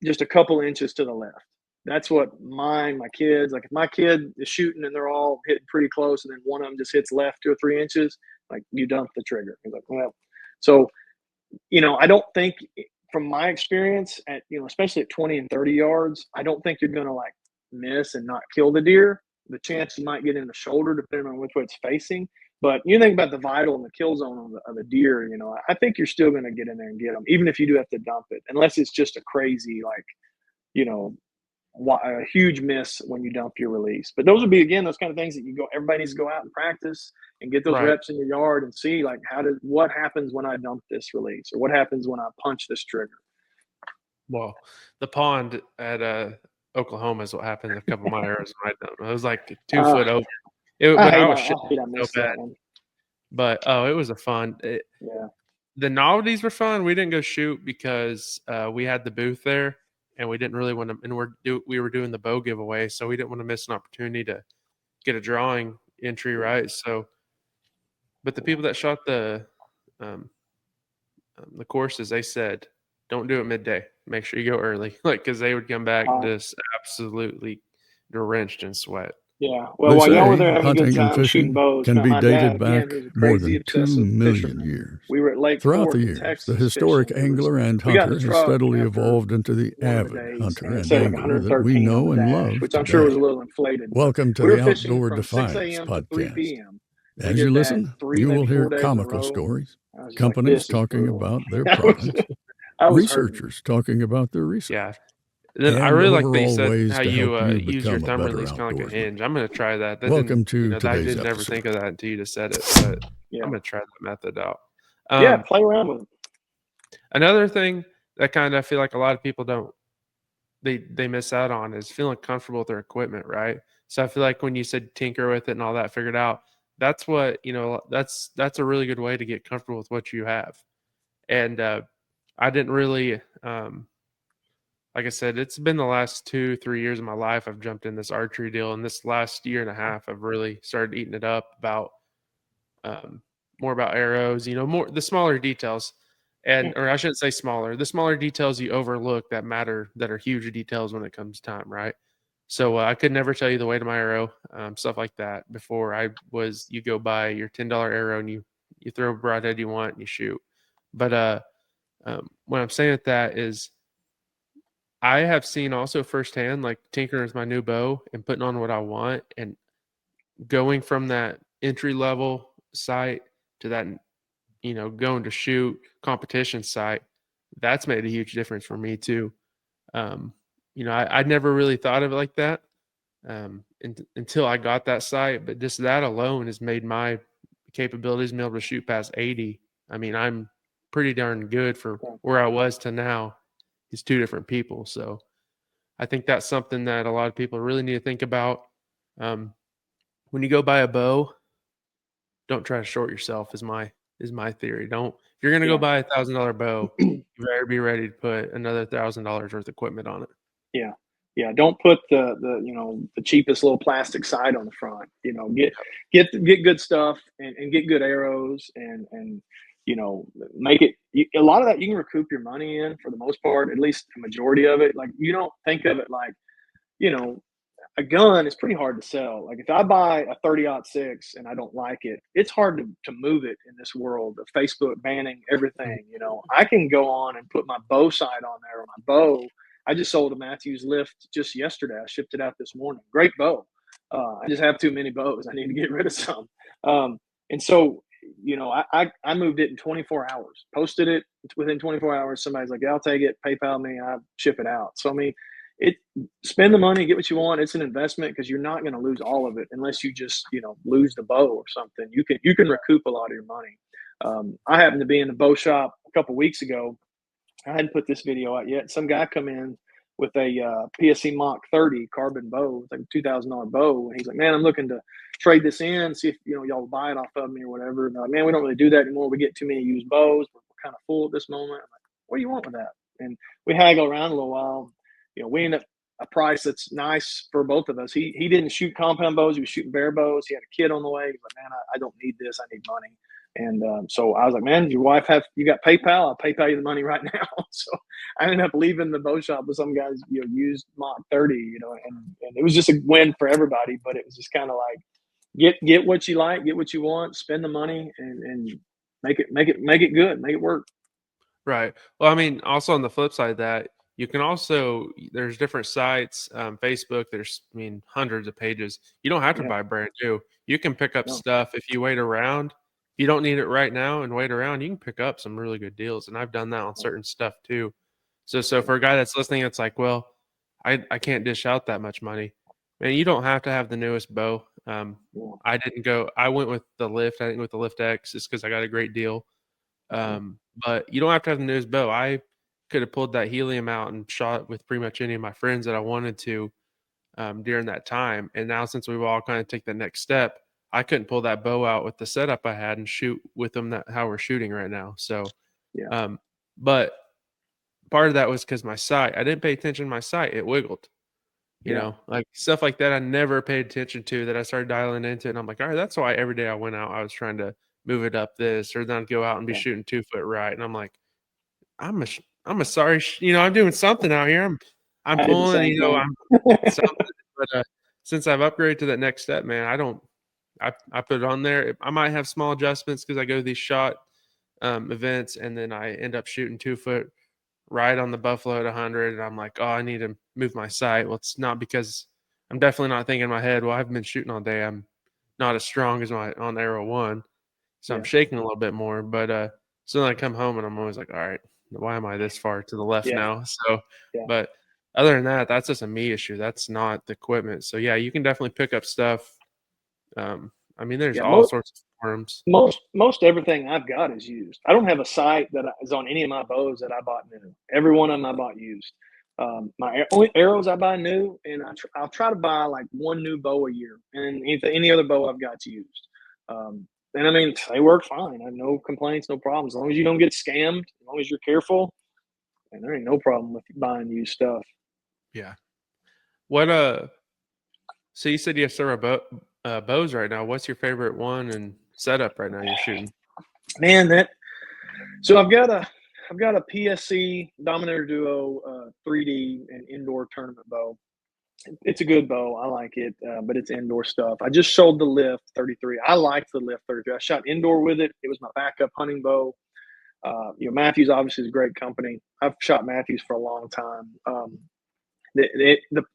just a couple inches to the left. That's what my kids, like if my kid is shooting and they're all hitting pretty close and then one of them just hits left 2 or 3 inches, like you dump the trigger. He's like, well, so, I don't think from my experience at, especially at 20 and 30 yards, I don't think you're going to like miss and not kill the deer. The chances might get in the shoulder depending on which way it's facing. But you think about the vital and the kill zone of the deer, I think you're still going to get in there and get them, even if you do have to dump it, unless it's just a crazy, like, a huge miss when you dump your release. But those would be, again, those kind of things that everybody needs to go out and practice and get those reps in your yard and see, like, what happens when I dump this release, or what happens when I punch this trigger. Well, the pond at Oklahoma is what happened a couple of my arrows when I dumped. It was like 2 foot over. I was so bad. But it was a fun. The novelties were fun. We didn't go shoot because we had the booth there, and we didn't really want to. And we were doing the bow giveaway, so we didn't want to miss an opportunity to get a drawing entry, right? So, but the people that shot the courses, they said, don't do it midday. Make sure you go early, because they would come back just absolutely drenched in sweat. Yeah, well, while y'all were there having a good time shooting bows, can be my dated dad, back again, more than 2 million fisherman. years. We were at Lake Throughout Fork the in years, Texas the historic fishing. angler and We got in hunter the has truck steadily after evolved into the one of the avid days, hunter and it and said like angler that we 113 know on the and dash, love which I'm sure was a today. little inflated. Welcome to We were the fishing Outdoor from 6 Defiance a.m. to 3 podcast. p.m. We As did you that listen, 3, you maybe will 4 hear days in a comical row. stories, I was like, companies this is talking brutal. about their I was products, hurting. researchers talking about their research, Yeah. Then I and really like that you overall said ways how to you help you use your become a thumb better release kind of like a outdoorsman. hinge. I'm going to try that. Welcome to I today's did never episode. think of that until you just said it, but I'm going to try that method out. Yeah, play around with it. Another thing that kind of I feel like a lot of people they miss out on is feeling comfortable with their equipment, right? So I feel like when you said tinker with it and all that, figured out, that's what, that's a really good way to get comfortable with what you have. And I didn't really, like I said, it's been the last 2-3 years of my life I've jumped in this archery deal, and this last year and a half I've really started eating it up about more about arrows, more the smaller details. Or I shouldn't say smaller, the smaller details you overlook that matter, that are huge details when it comes time, right? So I could never tell you the weight of my arrow, stuff like that. Before you go buy your $10 arrow and you throw a broadhead you want and you shoot. But what I'm saying with that is I have seen also firsthand, like tinkering with my new bow and putting on what I want, and going from that entry level site to that, going to shoot competition site, that's made a huge difference for me too. I'd never really thought of it like that until I got that site, but just that alone has made my capabilities be able to shoot past 80. I mean, I'm pretty darn good for where I was to now. It's two different people. So I think that's something that a lot of people really need to think about. When you go buy a bow, don't try to short yourself is my theory. If you're going to go buy $1,000 bow, you better be ready to put another $1,000 worth of equipment on it. Yeah. Yeah. Don't put the cheapest little plastic side on the front, get good stuff and get good arrows and make it, a lot of that you can recoup your money in for the most part, at least the majority of it. Like, you don't think of it like, a gun is pretty hard to sell. Like, if I buy a 30-06 and I don't like it, it's hard to move it in this world of Facebook banning everything. I can go on and put my bow sight on there, or my bow. I just sold a Matthews Lift just yesterday. I shipped it out this morning. Great bow. I just have too many bows. I need to get rid of some. And so, I moved it in 24 hours, posted it within 24 hours. Somebody's like, yeah, I'll take it. PayPal me. I ship it out. So, I mean, spend the money, get what you want. It's an investment, because you're not going to lose all of it unless you just, lose the bow or something. You can recoup a lot of your money. I happened to be in the bow shop a couple weeks ago. I hadn't put this video out yet. Some guy come in with a PSC Mach 30 carbon bow. It's like a $2,000 bow. And he's like, man, I'm looking to trade this in, see if, y'all buy it off of me or whatever. And man, we don't really do that anymore. We get too many used bows. We're kind of full at this moment. I'm like, what do you want with that? And we haggle around a little while. We end up a price that's nice for both of us. He didn't shoot compound bows. He was shooting bare bows. He had a kid on the way. He's like, man, I don't need this. I need money. And so I was like, man, you got PayPal? I'll PayPal you the money right now. So I ended up leaving the bow shop with some guys, used Mach 30, and it was just a win for everybody. But it was just kind of like, get what you like, get what you want, spend the money, and make it good, make it work. Right. Well, I mean, also on the flip side of that, you can also, there's different sites, Facebook, there's, hundreds of pages. You don't have to Yeah. buy brand new. You can pick up No. stuff if you wait around. If you don't need it right now and wait around, you can pick up some really good deals. And I've done that on certain stuff too. So for a guy that's listening, it's like, well, I can't dish out that much money. Man, you don't have to have the newest bow. I went with the Lift. I didn't go with the Lift X just because I got a great deal. But you don't have to have the newest bow. I could have pulled that helium out and shot with pretty much any of my friends that I wanted to during that time. And now since we've all kind of take the next step, I couldn't pull that bow out with the setup I had and shoot with them how we're shooting right now. So, Yeah. But part of that was because my sight, I didn't pay attention to my sight. It wiggled, like stuff like that. I never paid attention to that. I started dialing into it, and I'm like, all right, that's why every day I went out, I was trying to move it up this, or then I'd go out and be shooting 2 foot right. And I'm like, I'm a sorry, I'm doing something out here. I'm pulling, I'm something. But since I've upgraded to that next step, man, I put it on there. I might have small adjustments because I go to these shot events, and then I end up shooting 2 foot right on the buffalo at 100, and I'm like, oh, I need to move my sight. Well, it's not because I'm definitely not thinking in my head, well, I've been shooting all day. I'm not as strong as my on arrow 1, so I'm shaking a little bit more. But so then I come home and I'm always like, all right, why am I this far to the left now? So, but other than that, that's just a me issue. That's not the equipment. So yeah, you can definitely pick up stuff. There's all sorts of forums. Most everything I've got is used. I don't have a sight that is on any of my bows that I bought new. Every one of them I bought used. My only arrows I buy new, and I'll try to buy like one new bow a year, and any other bow I've got used. And they work fine. I have no complaints, no problems. As long as you don't get scammed, as long as you're careful, and there ain't no problem with buying used stuff. Yeah. So you said you have several bows right now. What's your favorite one and setup right now you're shooting? Man, so I've got a PSC Dominator Duo 3D and indoor tournament bow. It's a good bow. I like it, but it's indoor stuff. I just sold the Lift 33. I liked the Lift 33. I shot indoor with it. It was my backup hunting bow. Matthews obviously is a great company. I've shot Matthews for a long time.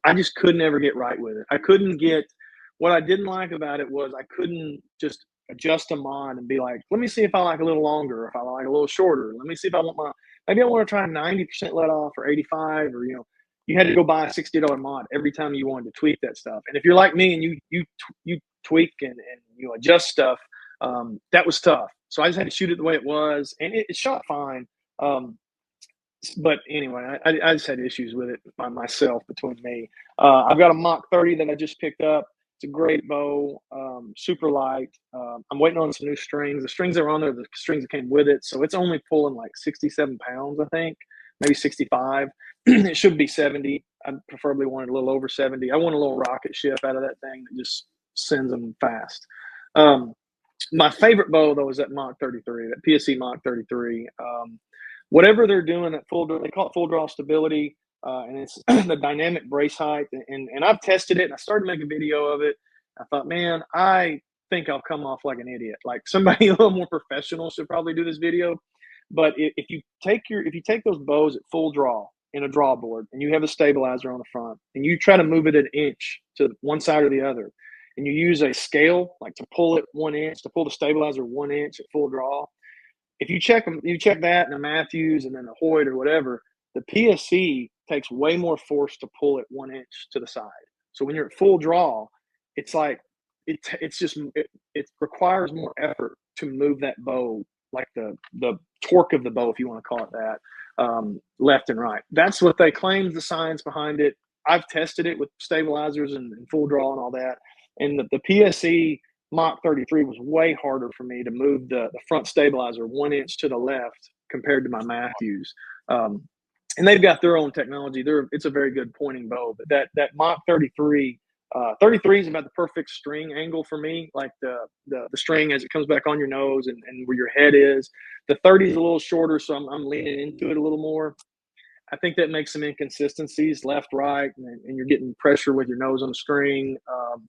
I just could never get right with it. I couldn't get what I didn't like about it was I couldn't just adjust them on and be like, let me see if I like a little longer, if I like a little shorter. Let me see if I want maybe I want to try 90% let off or 85, or you had to go buy a $60 mod every time you wanted to tweak that stuff. And if you're like me and you tweak and you adjust stuff, that was tough. So I just had to shoot it the way it was, and it shot fine. But anyway, I just had issues with it by myself between me. I've got a Mach 30 that I just picked up. It's a great bow, super light. I'm waiting on some new strings. The strings that are on there, the strings that came with it. So it's only pulling like 67 pounds, I think, maybe 65. It should be 70. I preferably wanted a little over 70. I want a little rocket ship out of that thing that just sends them fast. My favorite bow, though, is that Mach 33, that PSC Mach 33. Whatever they're doing at they call it full draw stability, and it's the dynamic brace height. And I've tested it, and I started making a video of it. I thought, man, I think I'll come off like an idiot. Like somebody a little more professional should probably do this video. But if you take those bows at full draw in a draw board, and you have a stabilizer on the front, and you try to move it an inch to one side or the other, and you use a scale like to pull it 1 inch, to pull the stabilizer 1 inch at full draw. If you check that in a Matthews and then a Hoyt or whatever, the PSC takes way more force to pull it 1 inch to the side. So when you're at full draw, it's like it requires more effort to move that bow, like the torque of the bow, if you want to call it that, left and right. That's what they claim, the science behind it. I've tested it with stabilizers and full draw and all that. And the PSC Mach 33 was way harder for me to move the front stabilizer 1 inch to the left compared to my Matthews. And they've got their own technology. It's a very good pointing bow, but that Mach 33 33 is about the perfect string angle for me, like the string as it comes back on your nose and where your head is. The 30 is a little shorter, so I'm leaning into it a little more. I think that makes some inconsistencies left, right, and you're getting pressure with your nose on the string.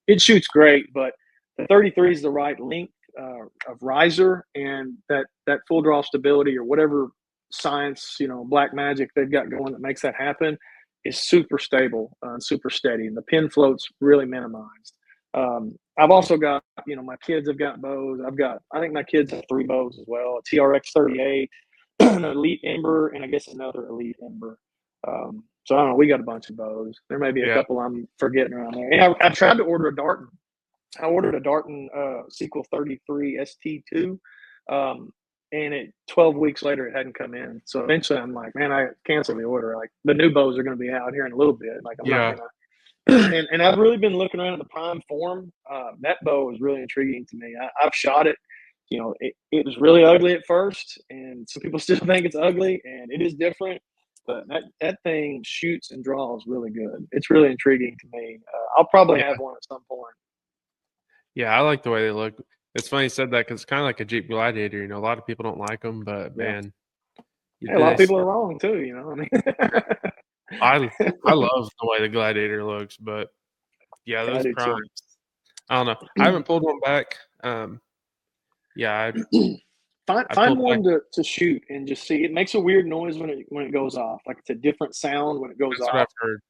It shoots great, but the 33 is the right length of riser, and that full draw stability or whatever science, black magic they've got going that makes that happen is super stable and super steady, and the pin float's really minimized. I've also got, my kids have got bows. I think my kids have 3 bows as well: a TRX 38, an Elite Ember, and I guess another Elite Ember. So I don't know. We got a bunch of bows. There may be a couple I'm forgetting around there. And I tried to order a Darton. I ordered a Darton Sequel 33 ST2, and 12 weeks later it hadn't come in. So eventually I'm like, man, I canceled the order. Like, the new bows are going to be out here in a little bit. Like, I'm not going to. And I've really been looking around at the prime form. That bow is really intriguing to me. I've shot it. It was really ugly at first, and some people still think it's ugly, and it is different. But that thing shoots and draws really good. It's really intriguing to me. I'll probably have one at some point. Yeah, I like the way they look. It's funny you said that because it's kind of like a Jeep Gladiator. A lot of people don't like them, but man, a lot of people are wrong too. I mean, I love the way the Gladiator looks, but yeah, those primes. I don't know. I haven't pulled one back. Yeah, find one to shoot and just see. It makes a weird noise when it goes off. Like, it's a different sound when it goes that's off. what I've heard.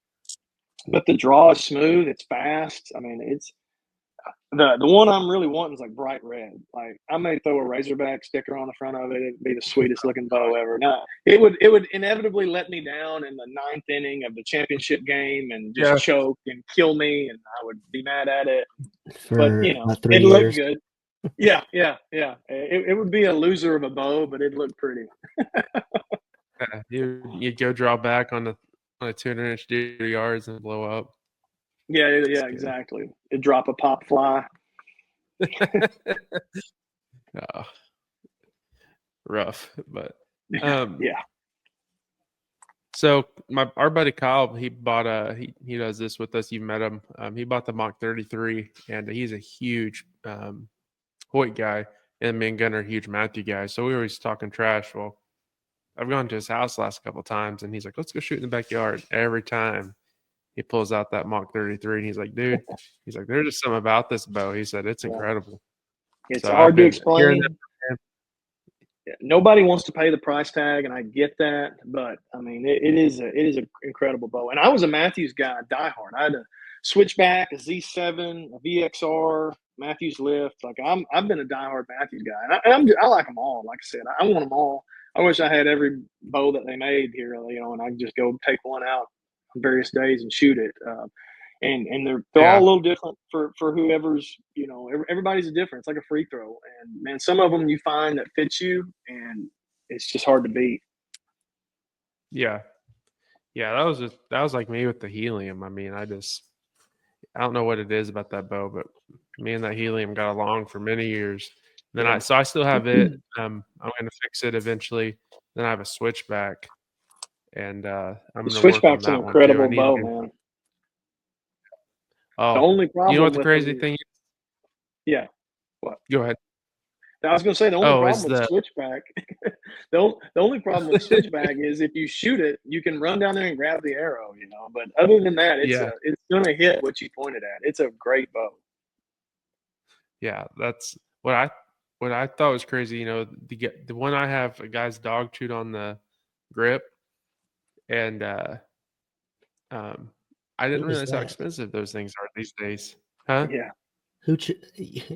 But the draw is smooth. It's fast. I mean, it's the one I'm really wanting is like bright red. Like, I may throw a Razorback sticker on the front of it. It'd be the sweetest looking bow ever. Now, it would inevitably let me down in the 9th inning of the championship game and just choke and kill me, and I would be mad at it. But it looked good. Yeah. It would be a loser of a bow, but it looked pretty. You'd go draw back on a 200-inch deer yards and blow up. Yeah, exactly. It'd drop a pop fly. Rough, but yeah. So our buddy Kyle, he bought he does this with us. You met him. He bought the Mach 33, and he's a huge Hoyt guy, and me and Gunnar are huge Matthew guys. So we were always talking trash. Well, I've gone to his house the last couple of times, and he's like, "Let's go shoot in the backyard." Every time he pulls out that Mach 33, and he's like, "Dude," he's like, "There's just something about this bow." He said, "It's incredible." It's hard to explain. Nobody wants to pay the price tag, and I get that, but I mean, it is an incredible bow. And I was a Matthews guy, diehard. I had a Switchback, a Z7, a VXR, Matthews lift. Like, I've been a diehard Matthews guy, and I like them all. Like I said, I want them all. I wish I had every bow that they made here, and I can just go take one out on various days and shoot it. And they're all a little different for whoever's, everybody's different. It's like a free throw. And man, some of them you find that fits you, and it's just hard to beat. Yeah. That was like me with the helium. I mean, I don't know what it is about that bow, but me and that helium got along for many years. Then I still have it. I'm going to fix it eventually. Then I have a Switchback, and I'm going to work on that an incredible one too. bow, man. Oh, the only problem. You know what the crazy thing is? Yeah. What? Go ahead. I was going to say the only problem with Switchback. the only problem with Switchback is if you shoot it, you can run down there and grab the arrow, But other than that, it's going to hit what you pointed at. It's a great bow. Yeah, that's what I thought was crazy. The one I have, a guy's dog chewed on the grip, and I didn't realize how expensive those things are these days. Huh? Yeah.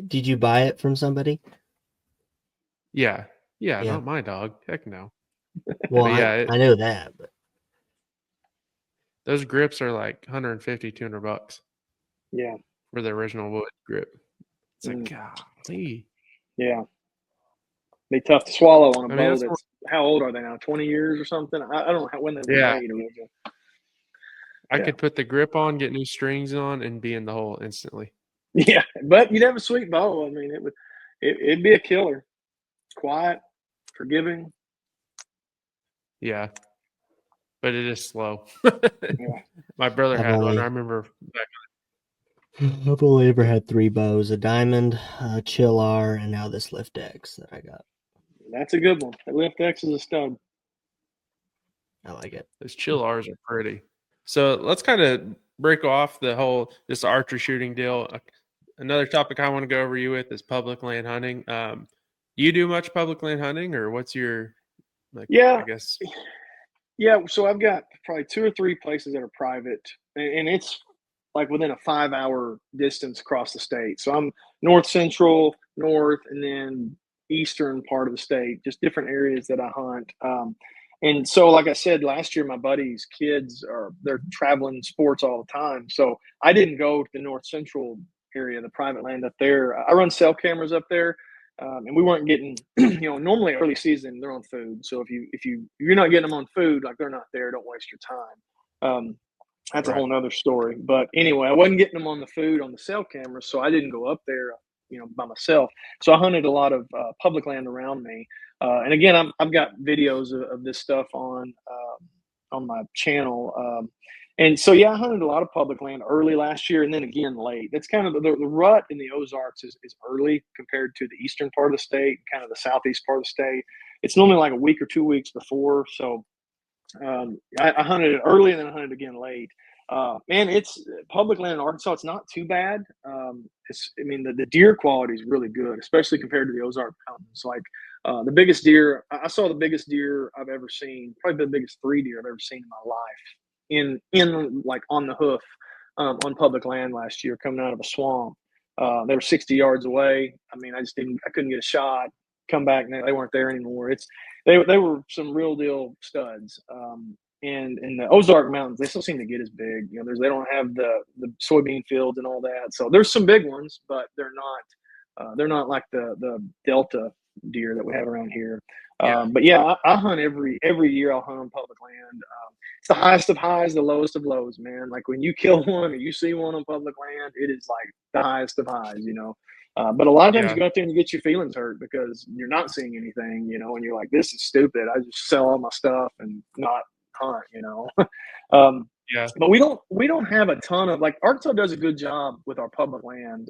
Did you buy it from somebody? Yeah, not my dog. Heck no. Well, I know that, but those grips are like $150, $200. Yeah. For the original wood grip. It's like, golly. Yeah. Be tough to swallow on a bow that's how old are they now? 20 years or something? I don't know when they were made originally. I could put the grip on, get new strings on, and be in the hole instantly. Yeah, but you'd have a sweet bow. I mean, it'd be a killer. Quiet, forgiving. Yeah, but it is slow. My brother had one. I remember back I've only ever had 3 bows: a diamond, a chill R, and now this Lift X that I got. That's a good one. The Lift X is a stud. I like it. Those chill R's are pretty. So let's kind of break off the whole this archery shooting deal. Another topic I want to go over you with is public land hunting. You do much public land hunting, or what's your I Yeah, guess. yeah. So I've got probably 2 or 3 places that are private, and it's like within a 5-hour distance across the state. So I'm north central, north, and then eastern part of the state, just different areas that I hunt. And so, like I said, last year, my buddies' kids they're traveling sports all the time. So I didn't go to the north central area, the private land up there. I run cell cameras up there. And we weren't getting, normally early season they're on food. So if you're not getting them on food, like they're not there, don't waste your time. That's a Right. whole nother story. But anyway, I wasn't getting them on the food on the cell camera, so I didn't go up there, by myself. So I hunted a lot of public land around me. And again, I've got videos of this stuff on my channel. And so, yeah, I hunted a lot of public land early last year and then again late. That's kind of the rut in the Ozarks is early compared to the eastern part of the state, kind of the southeast part of the state. It's normally like a week or 2 weeks before. So I hunted it early and then I hunted again late. Man, it's public land in Arkansas. It's not too bad. The deer quality is really good, especially compared to the Ozark Mountains. Like the biggest deer, I saw the biggest deer I've ever seen, probably the biggest 3 deer I've ever seen in my life in like on the hoof on public land last year coming out of a swamp. They were 60 yards away. I mean, I couldn't get a shot. Come back, and they weren't there anymore. They were some real deal studs. And in the Ozark Mountains, they still seem to get as big. They don't have the soybean fields and all that. So there's some big ones, but they're not like the Delta deer that we have around here. Yeah. But yeah, I hunt every year. I'll hunt on public land. It's the highest of highs, the lowest of lows, man. Like when you kill one or you see one on public land, it is like the highest of highs. But a lot of times Yeah. you go out there and you get your feelings hurt because you're not seeing anything, and you're like, this is stupid. I just sell all my stuff and not hunt. um, Yeah. but we don't have a ton of, like, Arkansas does a good job with our public land.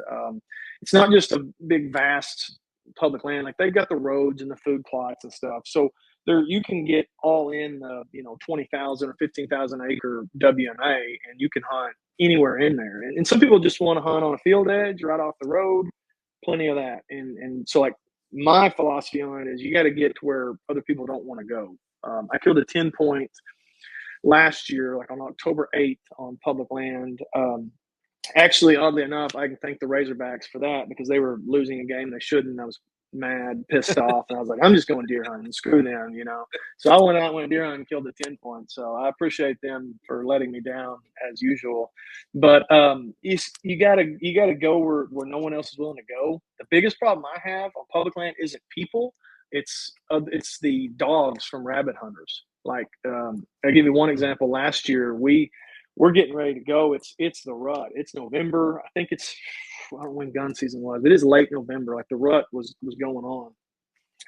It's not just a big vast public land. Like they've got the roads and the food plots and stuff. So there you can get all in the 20,000 or 15,000 acre WMA and you can hunt anywhere in there. And some people just want to hunt on a field edge right off the road. Plenty of that. And so, like, my philosophy on it is you got to get to where other people don't want to go. I killed a 10-point last year, like on October 8th on public land. Actually, oddly enough, I can thank the Razorbacks for that because they were losing a game they shouldn't. I was mad, pissed off, and I was like, I'm just going deer hunting. Screw them. So I went out and went deer hunting and killed a 10-point. So I appreciate them for letting me down as usual. But you gotta go where no one else is willing to go. The biggest problem I have on public land isn't people. It's the dogs from rabbit hunters. Like I'll give you one example. Last year we're getting ready to go. It's the rut. It's November. I think I don't know when gun season was. It is late November. Like the rut was going on.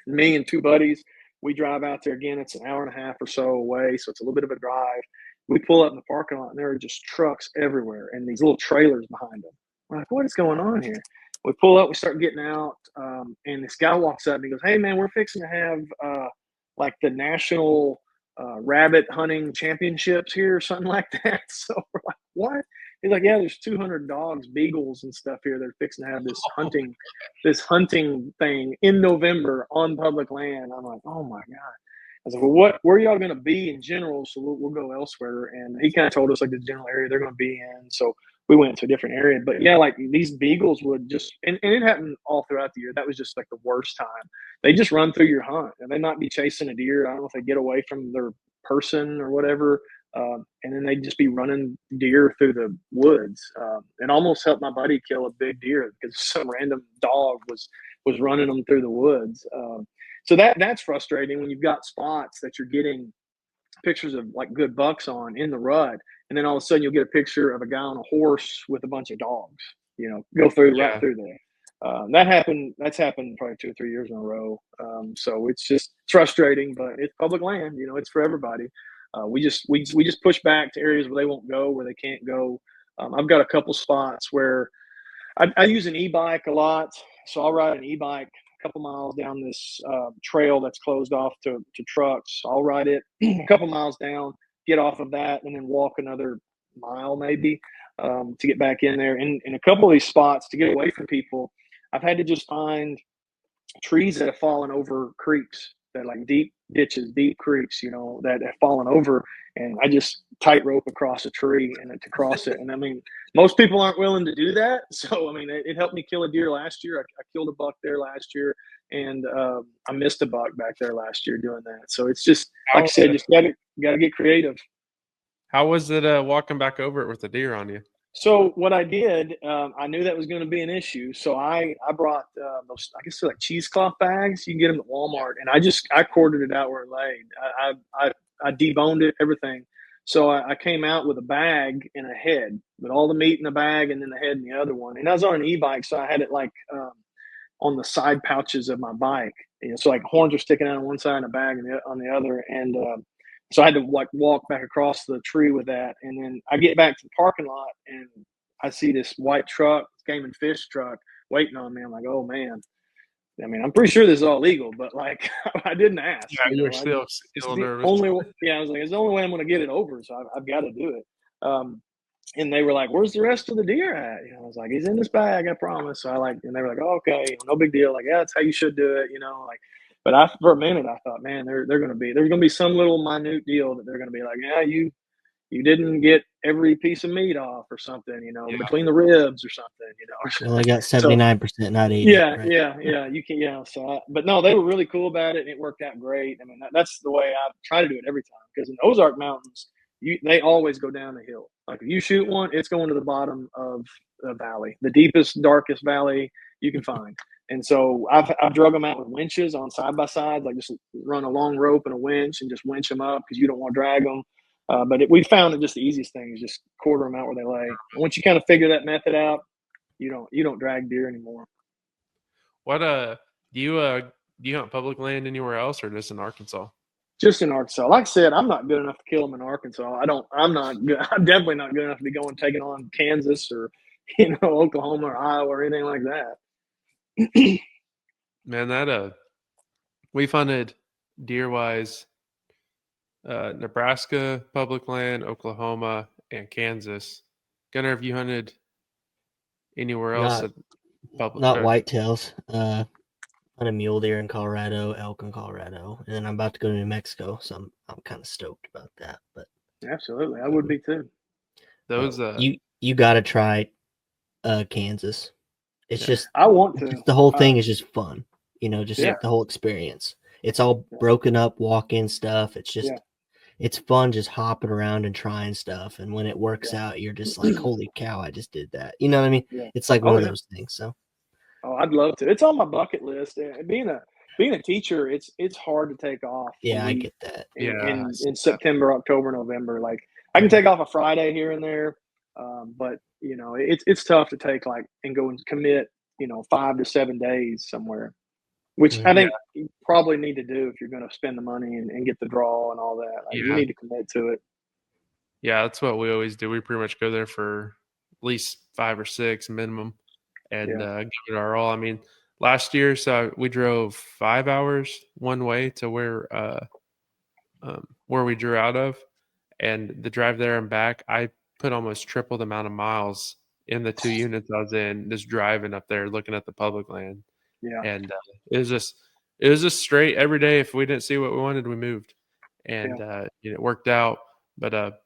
Me and 2 buddies, we drive out there again. It's an hour and a half or so away, so it's a little bit of a drive. We pull up in the parking lot, and there are just trucks everywhere, and these little trailers behind them. We're like, what is going on here? We pull up, we start getting out, and this guy walks up and he goes, "Hey man, we're fixing to have like the national rabbit hunting championships here or something like that." So we're like, what? He's like, "Yeah, there's 200 dogs, beagles and stuff here. They're fixing to have this hunting thing in November on public land." I'm like, oh my God. I was like, well, where are y'all going to be in general? So we'll go elsewhere. And he kind of told us like the general area they're going to be in. So we went to a different area. But yeah, like these beagles would just, and it happened all throughout the year. That was just like the worst time. They just run through your hunt and they might be chasing a deer. I don't know if they get away from their person or whatever. And then they'd just be running deer through the woods. It almost helped my buddy kill a big deer because some random dog was running them through the woods. So that's frustrating when you've got spots that you're getting pictures of like good bucks on in the rut, and then all of a sudden you'll get a picture of a guy on a horse with a bunch of dogs, go through right through there. That's happened probably 2 or 3 years in a row. So it's frustrating, but it's public land, it's for everybody. We just push back to areas where they won't go, where they can't go. I've got a couple spots where I use an e-bike a lot, so I'll ride an e-bike a couple miles down this trail that's closed off to trucks. I'll ride it a couple miles down, get off of that, and then walk another mile maybe to get back in there. And in a couple of these spots to get away from people, I've had to just find trees that have fallen over creeks, that like deep ditches, deep creeks, that have fallen over, and I just tightrope across a tree and to cross it. And I mean, most people aren't willing to do that. So I mean, it helped me kill a deer last year. I killed a buck there last year, and I missed a buck back there last year doing that. So it's just like I said, just gotta get creative. How was it walking back over it with the deer on you? So what I did, I knew that was going to be an issue. So I brought those, I guess they're like cheesecloth bags. You can get them at Walmart, and I quartered it out where it laid. I deboned it, everything. So I came out with a bag and a head, with all the meat in the bag, and then the head in the other one. And I was on an e-bike, so I had it like on the side pouches of my bike. So like horns are sticking out on one side and a bag on the other, and so I had to like walk back across the tree with that. And then I get back to the parking lot and I see this white truck, game and fish truck, waiting on me. I'm like, oh man. I mean, I'm pretty sure this is all legal, but like I didn't ask. Yeah, you're still nervous. I was like, it's the only way I'm going to get it over, so I've got to do it. And they were like, "Where's the rest of the deer at?" I was like, "He's in this bag, I promise." So and they were like, "Oh, okay, no big deal." Like, yeah, that's how you should do it, like. But for a minute, I thought, man, there's going to be some little minute deal that they're going to be like, yeah, you didn't get every piece of meat off or something, between the ribs or something, You only got 79%, not 80. Yeah, right? yeah, you can, yeah. So, but no, they were really cool about it, and it worked out great. I mean, that's the way I try to do it every time, because in Ozark Mountains, they always go down the hill. Like if you shoot one, it's going to the bottom of the valley, the deepest, darkest valley you can find. And so I've drug them out with winches on side by side, like just run a long rope and a winch and just winch them up because you don't want to drag them. But we found that just the easiest thing is just quarter them out where they lay. And once you kind of figure that method out, you don't drag deer anymore. What do you hunt public land anywhere else or just in Arkansas? Just in Arkansas. Like I said, I'm not good enough to kill them in Arkansas. I'm not good. I'm definitely not good enough to be taking on Kansas or Oklahoma or Iowa or anything like that. Man, that we've hunted deer wise Nebraska public land, Oklahoma, and Kansas. Gunnar, have you hunted anywhere else? Not whitetails. On a mule deer in Colorado, elk in Colorado, and then I'm about to go to New Mexico, so I'm kind of stoked about that. But absolutely, I would be too. Those you got to try Kansas. It's just I want to. The whole thing is just fun, just Yeah. the whole experience. It's all broken up walk-in stuff. It's just it's fun just hopping around and trying stuff, and when it works out, you're just like, holy cow, I just did that. You know what I mean? Yeah. It's like one of those things. So. Oh, I'd love to. It's on my bucket list. And being a teacher, it's hard to take off. Yeah, I get that. In September, October, November, like I can take off a Friday here and there, but it's tough to take and go and commit 5 to 7 days somewhere, which I think you probably need to do if you're going to spend the money and get the draw and all that. You need to commit to it. Yeah, that's what we always do. We pretty much go there for at least 5 or 6 minimum. And give it our all. I mean, last year, so we drove 5 hours one way to where we drew out of, and the drive there and back, I put almost triple the amount of miles in the 2 units I was in, just driving up there, looking at the public land. Yeah, and it was just straight every day. If we didn't see what we wanted, we moved, and it worked out. But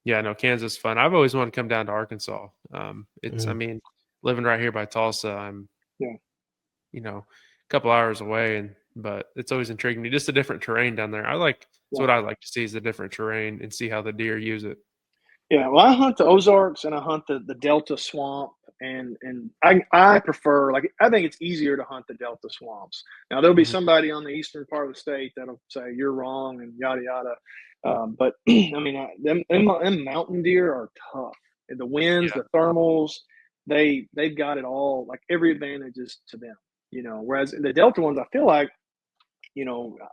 Kansas is fun. I've always wanted to come down to Arkansas. It's I mean. Living right here by Tulsa, I'm, a couple hours away, but it's always intriguing me. Just a different terrain down there. That's what I like to see is the different terrain and see how the deer use it. Yeah, well, I hunt the Ozarks and I hunt the Delta swamp, and I prefer, I think it's easier to hunt the Delta swamps. Now there'll be somebody on the eastern part of the state that'll say you're wrong and yada yada, but I mean, them mountain deer are tough. The winds, the thermals. They've got it all, every advantage is to them, whereas the Delta ones, I feel like,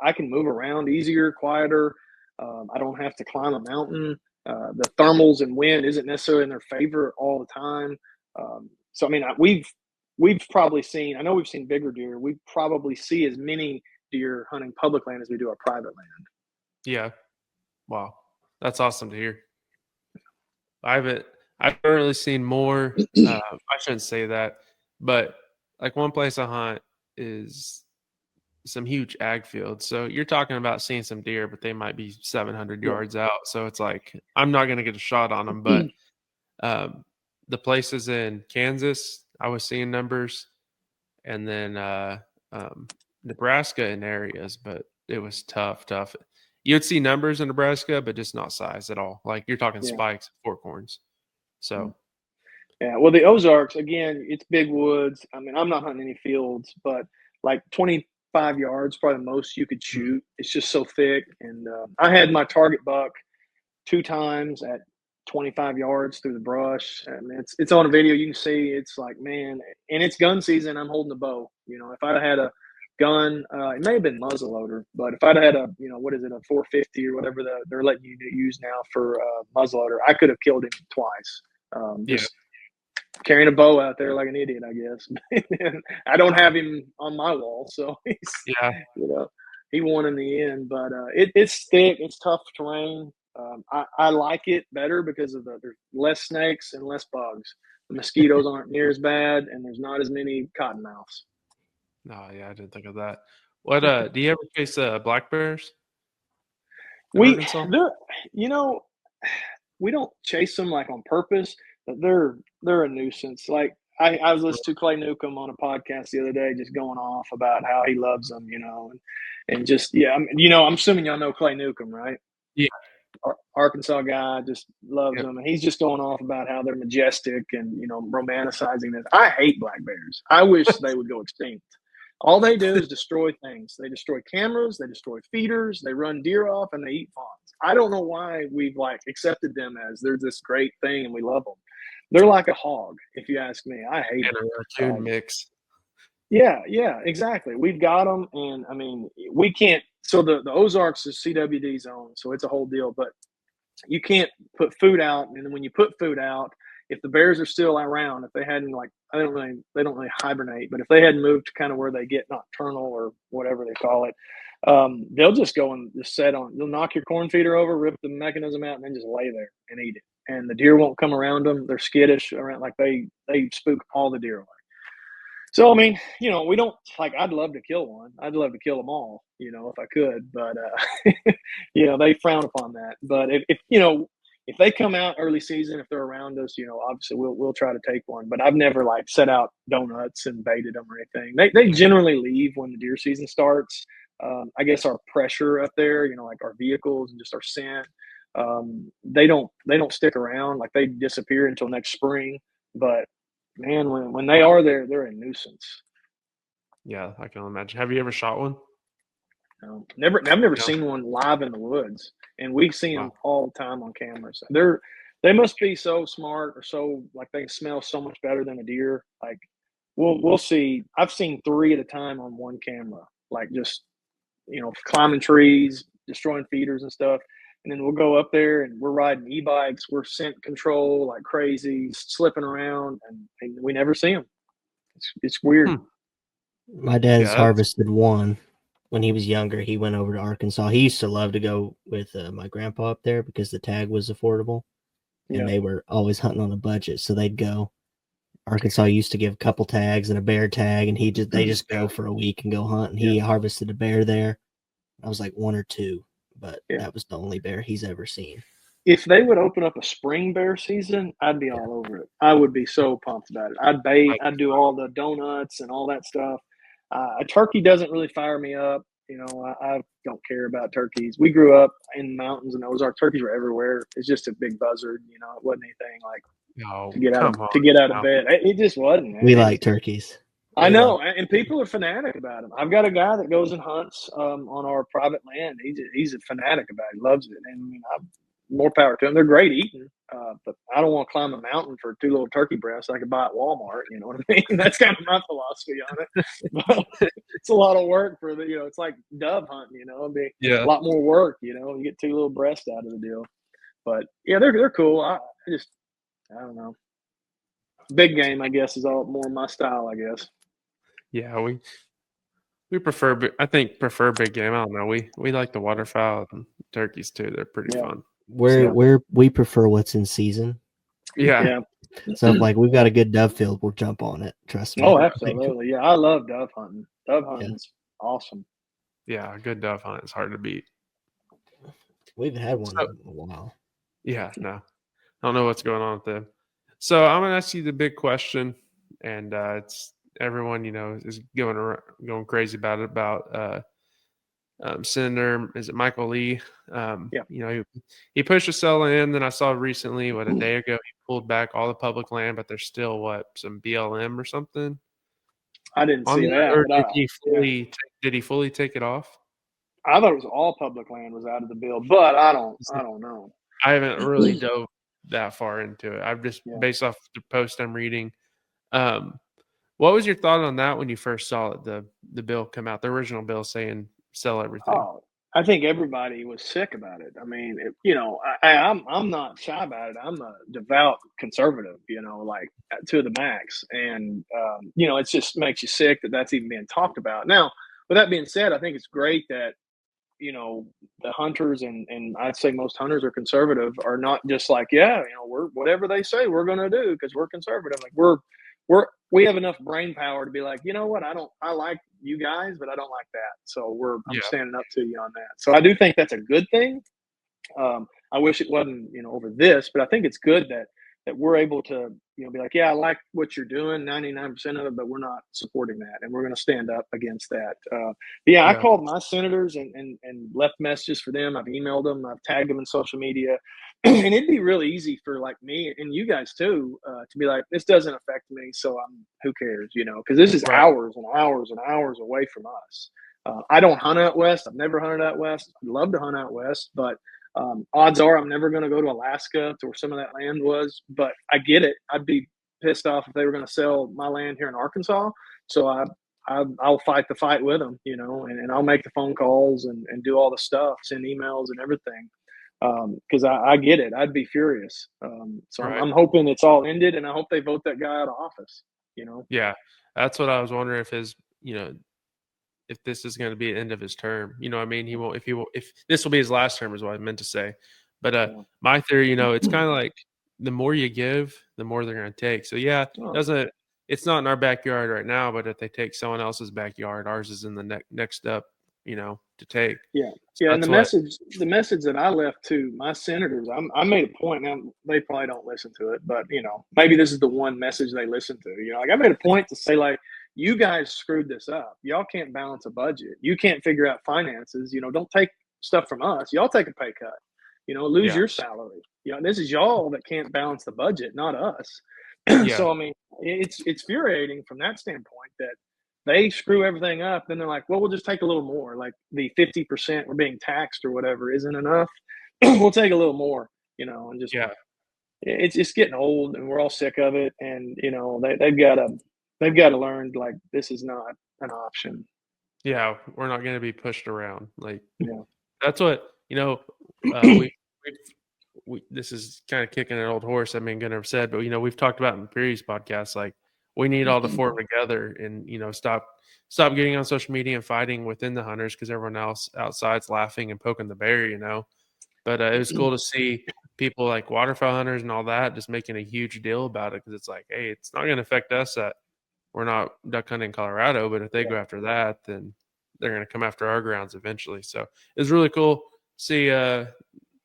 I can move around easier, quieter. I don't have to climb a mountain. The thermals and wind isn't necessarily in their favor all the time. So I mean, we've probably seen. I know we've seen bigger deer. We probably see as many deer hunting public land as we do our private land. Yeah. Wow. That's awesome to hear. I've really seen more. I shouldn't say that, but like one place I hunt is some huge ag fields. So you're talking about seeing some deer, but they might be 700 yards out. So it's like, I'm not going to get a shot on them, but the places in Kansas, I was seeing numbers, and then Nebraska in areas, but it was tough. You would see numbers in Nebraska, but just not size at all. Like you're talking spikes, fork horns. So, yeah. Well, the Ozarks, again, it's big woods. I mean, I'm not hunting any fields, but like 25 yards, probably the most you could shoot. It's just so thick. And I had my target buck 2 times at 25 yards through the brush. And it's on a video. You can see it's like, man, and it's gun season. I'm holding the bow. You know, if I'd had a gun, it may have been muzzleloader, but if I'd had a, you know, what is it, a 450 or whatever they're letting you use now for muzzleloader, I could have killed him twice. Just carrying a bow out there like an idiot, I guess. I don't have him on my wall, so he's, you know, he won in the end. But it's thick, it's tough terrain. I like it better because of there's less snakes and less bugs. The mosquitoes aren't near as bad, and there's not as many cottonmouths. No, yeah, I didn't think of that. What do you ever chase black bears? You know, we don't chase them like on purpose, but they're a nuisance. Like I was listening to Clay Newcomb on a podcast the other day, just going off about how he loves them, you know, and just you know, I'm assuming y'all know Clay Newcomb, right? Yeah. Arkansas guy, just loves them, and he's just going off about how they're majestic and, you know, romanticizing this. I hate black bears. I wish they would go extinct. All they do is destroy things. They destroy cameras, they destroy feeders, they run deer off, and they eat fawns. I don't know why we've like accepted them as they're this great thing and we love them. They're like a hog, if you ask me. I hate them. A raccoon mix. Yeah, exactly. We've got them, and I mean, we can't. So the Ozarks is CWD zone, so it's a whole deal. But you can't put food out, and then when you put food out, if the bears are still around, if they hadn't they don't really hibernate, but if they hadn't moved to kind of where they get nocturnal or whatever they call it, they'll just go and just they'll knock your corn feeder over, rip the mechanism out, and then just lay there and eat it. And the deer won't come around them. They're skittish around, like they spook all the deer away. So, I mean, you know, we don't I'd love to kill one. I'd love to kill them all, you know, if I could, but, you know, they frown upon that. But if, you know, if they come out early season, if they're around us, you know, obviously we'll try to take one, but I've never set out donuts and baited them or anything. They generally leave when the deer season starts. I guess our pressure up there, you know, like our vehicles and just our scent, they don't stick around. Like they disappear until next spring, but man, when they are there, they're a nuisance. Yeah, I can imagine. Have you ever shot one? No, never. I've never seen one live in the woods, and we've seen them all the time on cameras. They must be so smart, or so they smell so much better than a deer. Like we'll see. I've seen 3 at a time on one camera, just, you know, climbing trees, destroying feeders and stuff. And then we'll go up there and we're riding e-bikes. We're scent control like crazy, slipping around, and we never see them. It's weird. My dad's harvested one when he was younger. He went over to Arkansas. He used to love to go with my grandpa up there because the tag was affordable, and they were always hunting on a budget. So they'd go. Arkansas used to give a couple tags and a bear tag, and they just go for a week and go hunt. And he harvested a bear there. I was like 1 or 2. But that was the only bear he's ever seen. If they would open up a spring bear season, I'd be all over it. I would be so pumped about it. I'd bait. I'd do all the donuts and all that stuff. A turkey doesn't really fire me up. You know, I don't care about turkeys. We grew up in the mountains, and Ozark turkeys were everywhere. It's just a big buzzard. You know, it wasn't anything to get out of bed. It just wasn't. Man. We like turkeys. I know, and people are fanatic about them. I've got a guy that goes and hunts on our private land. He's a fanatic about it. He loves it, and I mean, more power to him. They're great eating, but I don't want to climb a mountain for 2 little turkey breasts I could buy at Walmart. You know what I mean? That's kind of my philosophy on it. But it's a lot of work for the, you know, it's like dove hunting. You know, it'd be a lot more work. You know, you get 2 little breasts out of the deal. But yeah, they're cool. I don't know. Big game, I guess, is all more my style, I guess. Yeah, we prefer. I think prefer big game. I don't know. We like the waterfowl and turkeys too. They're pretty fun. We prefer what's in season. Yeah. So if like we've got a good dove field, we'll jump on it. Trust me. Oh, absolutely. Yeah, I love dove hunting. Dove hunting's awesome. Yeah, a good dove hunt is hard to beat. We've had one in a while. Yeah, no. I don't know what's going on with them. So I'm gonna ask you the big question, and it's everyone is going crazy about it. About Senator, is it Michael Lee? He pushed a sell in. Then I saw recently, a day ago, he pulled back all the public land, but there's still some BLM or something. I didn't see that. Or did he fully take it off? I thought it was all public land was out of the bill, but I don't know. I haven't really dove that far into it. I've just based off the post I'm reading. What was your thought on that when you first saw it? The bill come out, the original bill saying sell everything. Oh, I think everybody was sick about it. I mean, I'm not shy about it. I'm a devout conservative, like to the max, and it just makes you sick that that's even being talked about. Now, with that being said, I think it's great that the hunters and I'd say most hunters are conservative, are not just like, we're whatever they say we're going to do because we're conservative. Like we have enough brain power to be like, I like you guys, but I don't like that. So I'm standing up to you on that. So I do think that's a good thing. I wish it wasn't, over this, but I think it's good that we're able to, be like, I like what you're doing, 99% of it, but we're not supporting that. And we're going to stand up against that. I called my senators and left messages for them. I've emailed them. I've tagged them in social media. And it'd be really easy for like me and you guys too, to be like, this doesn't affect me. So who cares, because this is hours and hours and hours away from us. I don't hunt out west. I've never hunted out west. I'd love to hunt out west, but odds are I'm never going to go to Alaska to where some of that land was, but I get it. I'd be pissed off if they were going to sell my land here in Arkansas. So I'll fight the fight with them, and I'll make the phone calls and do all the stuff, send emails and everything. Because I get it. I'd be furious. I'm hoping it's all ended, and I hope they vote that guy out of office, Yeah, that's what I was wondering if this is going to be the end of his term. I mean, he won't, if this will be his last term is what I meant to say. But my theory, it's kind of like the more you give, the more they're going to take. So it's not in our backyard right now, but if they take someone else's backyard, ours is in the next up, to take. Yeah. Yeah. And the message that I left to my senators, I made a point. Now they probably don't listen to it, but maybe this is the one message they listen to. I made a point to say, like, you guys screwed this up. Y'all can't balance a budget. You can't figure out finances. Don't take stuff from us. Y'all take a pay cut. Lose your salary. This is y'all that can't balance the budget, not us. So I mean, it's infuriating from that standpoint that they screw everything up. Then they're like, well, we'll just take a little more. Like the 50% we're being taxed or whatever isn't enough. We'll take a little more. And just it's getting old, and we're all sick of it. And they've got to learn, like, this is not an option. Yeah, we're not going to be pushed around. Like, that's what we this is kind of kicking an old horse. I mean, gonna have said, but we've talked about in previous podcasts, like we need all to form together and stop getting on social media and fighting within the hunters because everyone else outside's laughing and poking the bear. But it was cool to see people like waterfowl hunters and all that just making a huge deal about it because it's like, hey, it's not going to affect us that we're not duck hunting in Colorado, but if they go after that, then they're going to come after our grounds eventually. So it was really cool to see the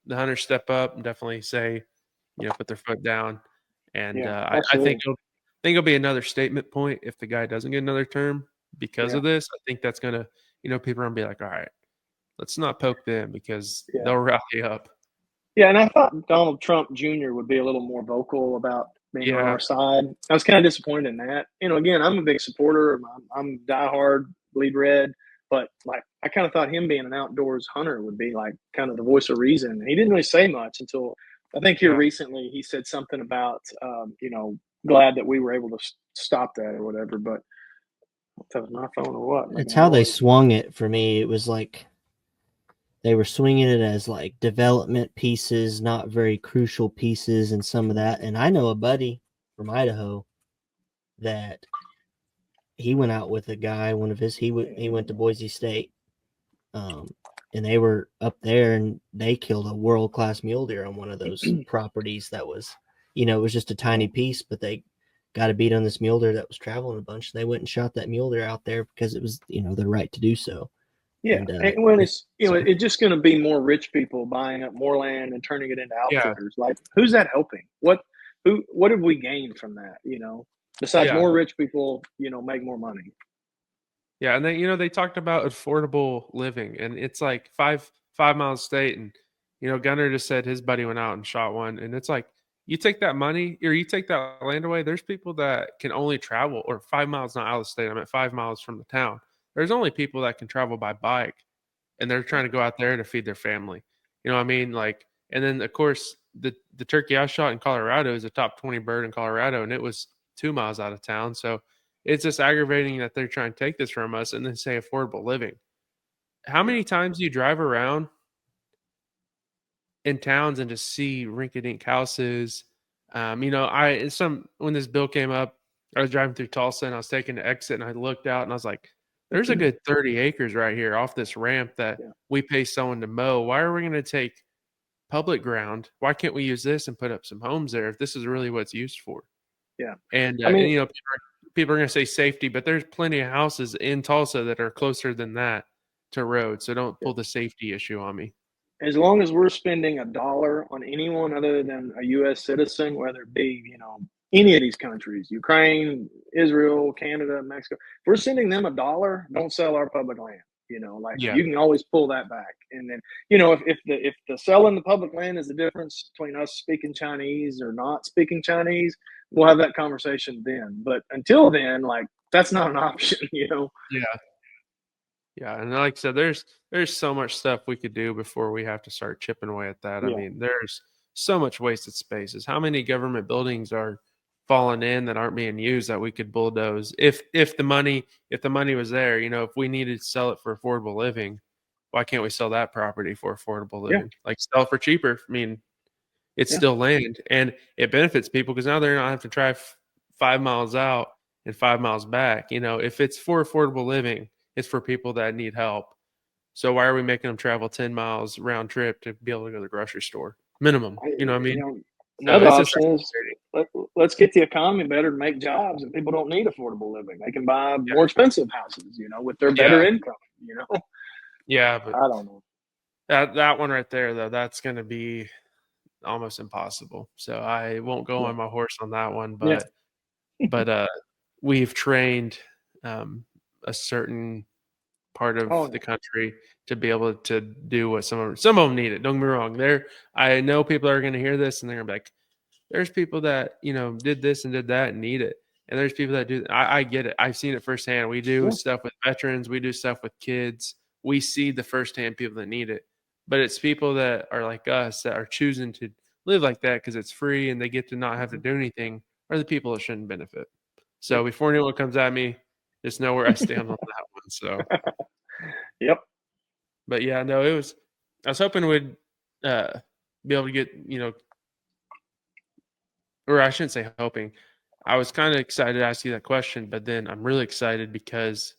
hunters step up and definitely say, put their foot down. And I think it'll be another statement point if the guy doesn't get another term because of this. I think that's going to, people are going to be like, all right, let's not poke them because they'll rally up. Yeah, and I thought Donald Trump Jr. would be a little more vocal about being on our side. I was kind of disappointed in that. Again, I'm a big supporter. I'm diehard, bleed red. But, like, I kind of thought him being an outdoors hunter would be, like, kind of the voice of reason. He didn't really say much until I think here recently he said something about, glad that we were able to stop that or whatever. But that was my phone or what? It's how they swung it for me. It was like they were swinging it as like development pieces, not very crucial pieces, and some of that. And I know a buddy from Idaho that he went out with a guy. One of his he went to Boise State, and they were up there, and they killed a world-class mule deer on one of those properties. That was, it was just a tiny piece, but they got a beat on this mule deer that was traveling a bunch. They went and shot that mule deer out there because it was, their right to do so. Yeah, and when it's it's just going to be more rich people buying up more land and turning it into outfitters. Like, who's that helping? What have we gained from that? Besides more rich people, make more money. Yeah, and then they talked about affordable living, and it's like 5 mile state, and Gunner just said his buddy went out and shot one, and it's like you take that money or you take that land away. There's people that can only travel, or 5 miles not out of the state. I'm at 5 miles from the town. There's only people that can travel by bike, and they're trying to go out there to feed their family. You know what I mean? Like, and then of course the turkey I shot in Colorado is a top 20 bird in Colorado, and it was 2 miles out of town. So it's just aggravating that they're trying to take this from us and then say affordable living. How many times do you drive around in towns and just see rinky-dink houses? When this bill came up, I was driving through Tulsa and I was taking the exit, and I looked out and I was like, there's a good 30 acres right here off this ramp that we pay someone to mow. Why are we going to take public ground? Why can't we use this and put up some homes there if this is really what it's used for? Yeah. And, people are going to say safety, but there's plenty of houses in Tulsa that are closer than that to road. So don't pull the safety issue on me. As long as we're spending $1 on anyone other than a U.S. citizen, whether it be, any of these countries, Ukraine, Israel, Canada, Mexico, if we're sending them $1, don't sell our public land. You can always pull that back. And then, if the selling the public land is the difference between us speaking Chinese or not speaking Chinese, we'll have that conversation then. But until then, that's not an option, Yeah. Yeah. And like I said, there's so much stuff we could do before we have to start chipping away at that. Yeah. I mean, there's so much wasted spaces. How many government buildings are falling in that aren't being used that we could bulldoze if the money was there? If we needed to sell it for affordable living, why can't we sell that property for affordable living? Like, sell it for cheaper. I mean, it's still land, and it benefits people because now they're not having to drive 5 miles out and 5 miles back. If it's for affordable living, it's for people that need help. So why are we making them travel 10 miles round trip to be able to go to the grocery store? Minimum. You know what I mean? Another option is let's get the economy better to make jobs, and people don't need affordable living. They can buy more expensive houses, with their better income, Yeah, but I don't know. That one right there, though, that's going to be almost impossible. So I won't go on my horse on that one, but we've trained a certain part of the country to be able to do what some of them need it. Don't get me wrong. I know people are going to hear this and they're going to be like, there's people that, did this and did that and need it. And there's people that do. I get it. I've seen it firsthand. We do stuff with veterans. We do stuff with kids. We see the firsthand people that need it. But it's people that are like us that are choosing to live like that because it's free and they get to not have to do anything, are the people that shouldn't benefit. So before anyone comes at me, just know where I stand on that one. So, yep. But yeah, no, I was hoping we'd be able to get, or I shouldn't say hoping. I was kind of excited to ask you that question, but then I'm really excited because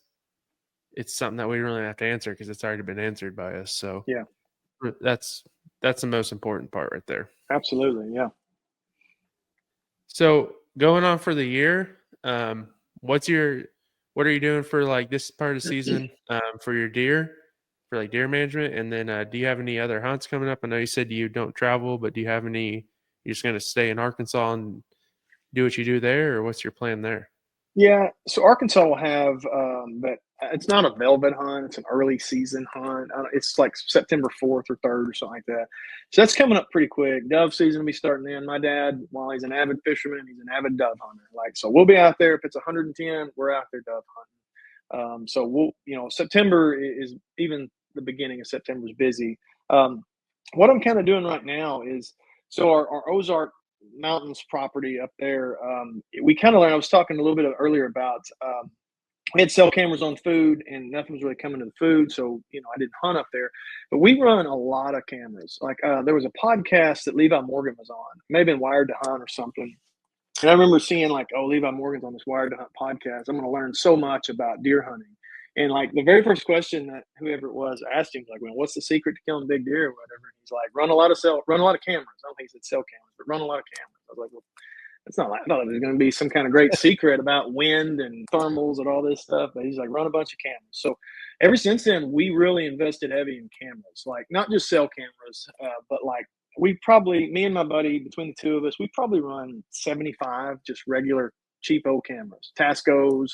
it's something that we really have to answer because it's already been answered by us. So yeah, that's the most important part right there. Absolutely. Yeah. So going on for the year, what are you doing for like this part of the season for your deer, for like deer management? And then do you have any other hunts coming up? I know you said you don't travel, but do you have any, you're just going to stay in Arkansas and do what you do there, or what's your plan there? Yeah. So Arkansas will have, but it's not a velvet hunt. It's an early season hunt. It's like September 4th or 3rd or something like that. So that's coming up pretty quick. Dove season will be starting then. My dad, while he's an avid fisherman, he's an avid dove hunter. So we'll be out there. If it's 110, we're out there dove hunting. So we'll, September is, even the beginning of September is busy. What I'm kind of doing right now is, so our Ozark Mountains property up there, we kind of learned, I was talking a little bit earlier about we had cell cameras on food and nothing was really coming to the food. So, I didn't hunt up there, but we run a lot of cameras. Like, there was a podcast that Levi Morgan was on, it may have been Wired to Hunt or something. And I remember seeing like, oh, Levi Morgan's on this Wired to Hunt podcast. I'm going to learn so much about deer hunting. And like the very first question that whoever it was asked him, like, well, what's the secret to killing big deer or whatever? He's like, run a lot of cameras. I don't think he said cell cameras, but run a lot of cameras. I was like, well, it's not like I thought it was going to be some kind of great secret about wind and thermals and all this stuff. But he's like, run a bunch of cameras. So ever since then, we really invested heavy in cameras, like not just cell cameras, but like me and my buddy, between the two of us, we probably run 75 just regular cheapo cameras, Tascos,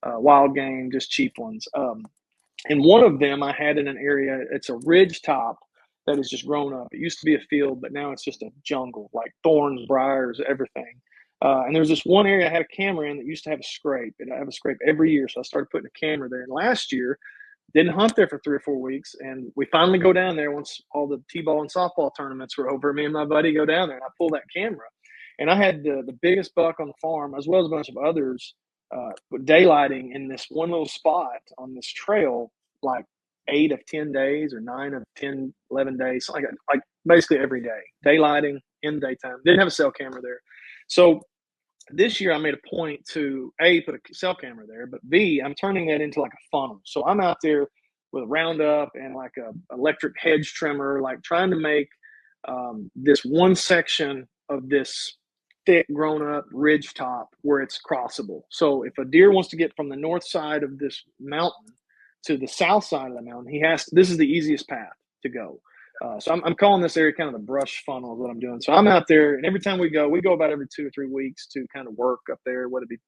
wild game, just cheap ones. And one of them I had in an area, it's a ridge top that has just grown up. It used to be a field, but now it's just a jungle, like thorns, briars, everything. And there's this one area I had a camera in that used to have a scrape, and I have a scrape every year. So I started putting a camera there. And last year, didn't hunt there for 3 or 4 weeks. And we finally go down there once all the T-ball and softball tournaments were over. Me and my buddy go down there, and I pull that camera. And I had the biggest buck on the farm, as well as a bunch of others, daylighting in this one little spot on this trail, like 8 of 10 days or 9 of 10, 11 days, like basically every day, daylighting in the daytime. Didn't have a cell camera there. So this year I made a point to A, put a cell camera there, but B, I'm turning that into like a funnel. So I'm out there with a Roundup and like a electric hedge trimmer, like trying to make this one section of this thick grown up ridge top where it's crossable. So if a deer wants to get from the north side of this mountain to the south side of the mountain, this is the easiest path to go. So I'm calling this area kind of the brush funnel of what I'm doing. So I'm out there, and every time we go about every 2 or 3 weeks to kind of work up there, whether it be,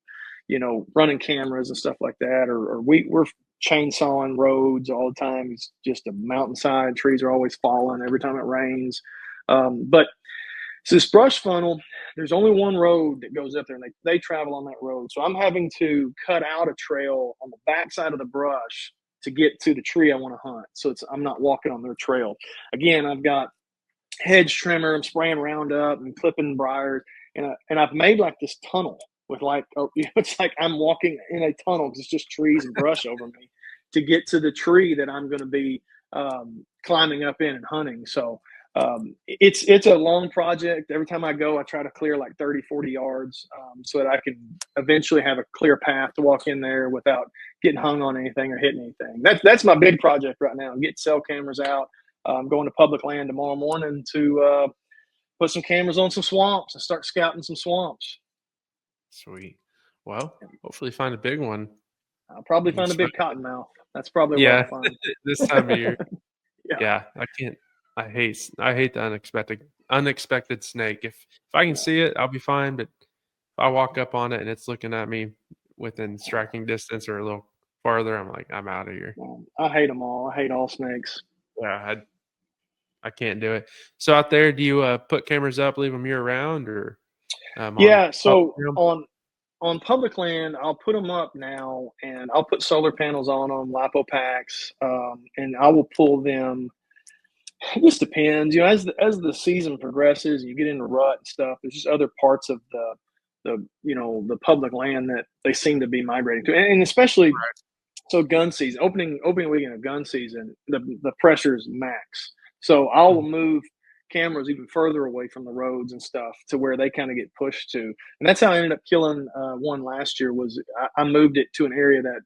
running cameras and stuff like that, or we're chainsawing roads all the time. It's just a mountainside. Trees are always falling every time it rains. But so this brush funnel, there's only one road that goes up there, and they travel on that road. So I'm having to cut out a trail on the backside of the brush to get to the tree I want to hunt. So I'm not walking on their trail. Again, I've got hedge trimmer. I'm spraying Roundup and clipping briars, and I've made like this tunnel with it's like I'm walking in a tunnel because it's just trees and brush over me to get to the tree that I'm going to be climbing up in and hunting. So it's a long project. Every time I go, I try to clear like 30, 40 yards so that I can eventually have a clear path to walk in there without getting hung on anything or hitting anything. That's my big project right now. Get cell cameras out. I'm going to public land tomorrow morning to put some cameras on some swamps and start scouting some swamps. Sweet. Well, hopefully find a big one. I'll probably find a big cottonmouth. That's probably what I'll find. This time of year. Yeah, I can't. I hate the unexpected snake. If I can see it, I'll be fine. But if I walk up on it and it's looking at me within striking distance or a little farther, I'm like, I'm out of here. I hate them all. I hate all snakes. Yeah, I can't do it. So out there, do you put cameras up, leave them year round, or? So on public land, I'll put them up now, and I'll put solar panels on them, LiPo packs, and I will pull them. It just depends, as the season progresses, you get into rut and stuff. There's just other parts of the public land that they seem to be migrating to, and especially so gun season, opening weekend of gun season, the pressure is max. So I will move cameras even further away from the roads and stuff to where they kind of get pushed to, and that's how I ended up killing one last year. Was I moved it to an area that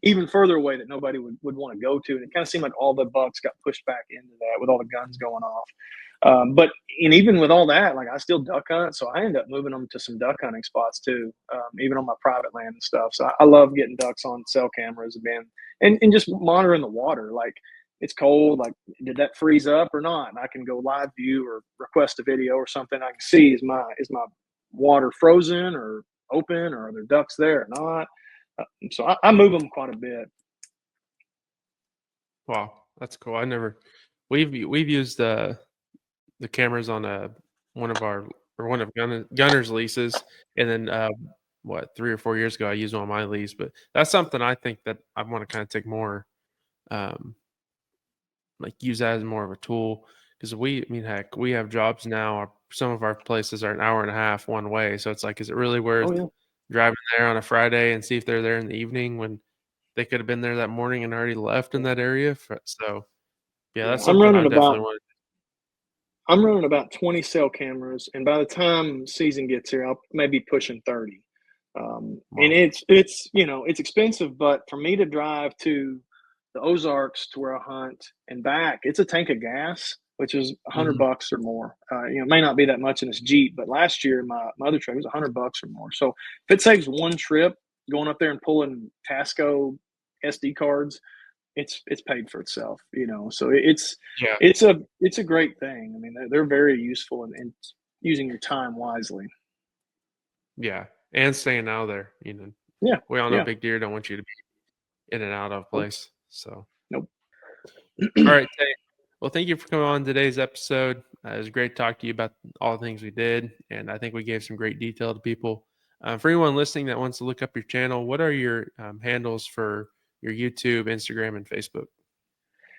even further away that nobody would want to go to. And it kind of seemed like all the bucks got pushed back into that with all the guns going off. But even with all that, like I still duck hunt. So I end up moving them to some duck hunting spots too, even on my private land and stuff. So I love getting ducks on cell cameras and just monitoring the water. Like it's cold, like did that freeze up or not? And I can go live view or request a video or something. I can see is my water frozen or open, or are there ducks there or not? So I move them quite a bit. Wow, that's cool. We've used the cameras on one of Gunner's leases, and then 3 or 4 years ago I used one on my lease. But that's something I think that I want to kind of take more, use that as more of a tool, because heck, we have jobs now. Some of our places are an hour and a half one way, so it's like, is it really worth driving there on a Friday and see if they're there in the evening when they could have been there that morning and already left in that area. So yeah, that's I'm something I running definitely about want. I'm running about 20 cell cameras, and by the time season gets here, I'll maybe pushing 30. And Wow. it's it's expensive, but for me to drive to the Ozarks to where I hunt and back, it's a tank of gas, which is $100 or more. It may not be that much in this Jeep, but last year my other truck was $100 or more. So if it saves one trip going up there and pulling Tasco SD cards, it's paid for itself, So Yeah. it's a great thing. I mean, they're very useful in using your time wisely. Yeah. And staying out there, Yeah, we all know yeah. big deer don't want you to be in and out of place. So, Nope. all right, Tate. Well, thank you for coming on today's episode. It was great to talk to you about all the things we did, and I think we gave some great detail to people. For anyone listening that wants to look up your channel, what are your handles for your YouTube, Instagram, and Facebook?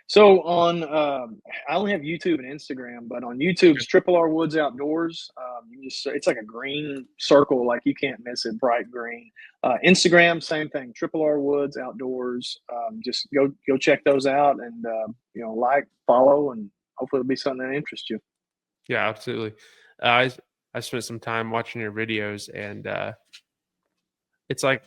So on, I only have YouTube and Instagram, but on YouTube, it's Triple R Woods Outdoors. It's like a green circle, like you can't miss it, bright green. Instagram, same thing, Triple R Woods Outdoors. Just go check those out, and like, follow, and hopefully it'll be something that interests you. Yeah, absolutely. I spent some time watching your videos, and it's like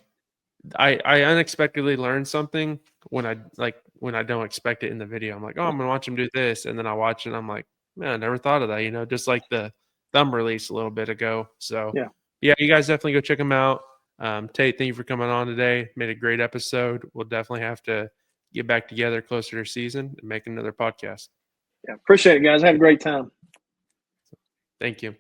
I unexpectedly learn something when I don't expect it in the video. I'm like, oh, I'm gonna watch him do this, and then I watch it and I'm like, man, I never thought of that, just like the thumb release a little bit ago. So yeah, you guys definitely go check them out. Tate, thank you for coming on today. Made a great episode. We'll definitely have to get back together closer to season and make another podcast. Yeah, appreciate it, guys. Have a great time. Thank you.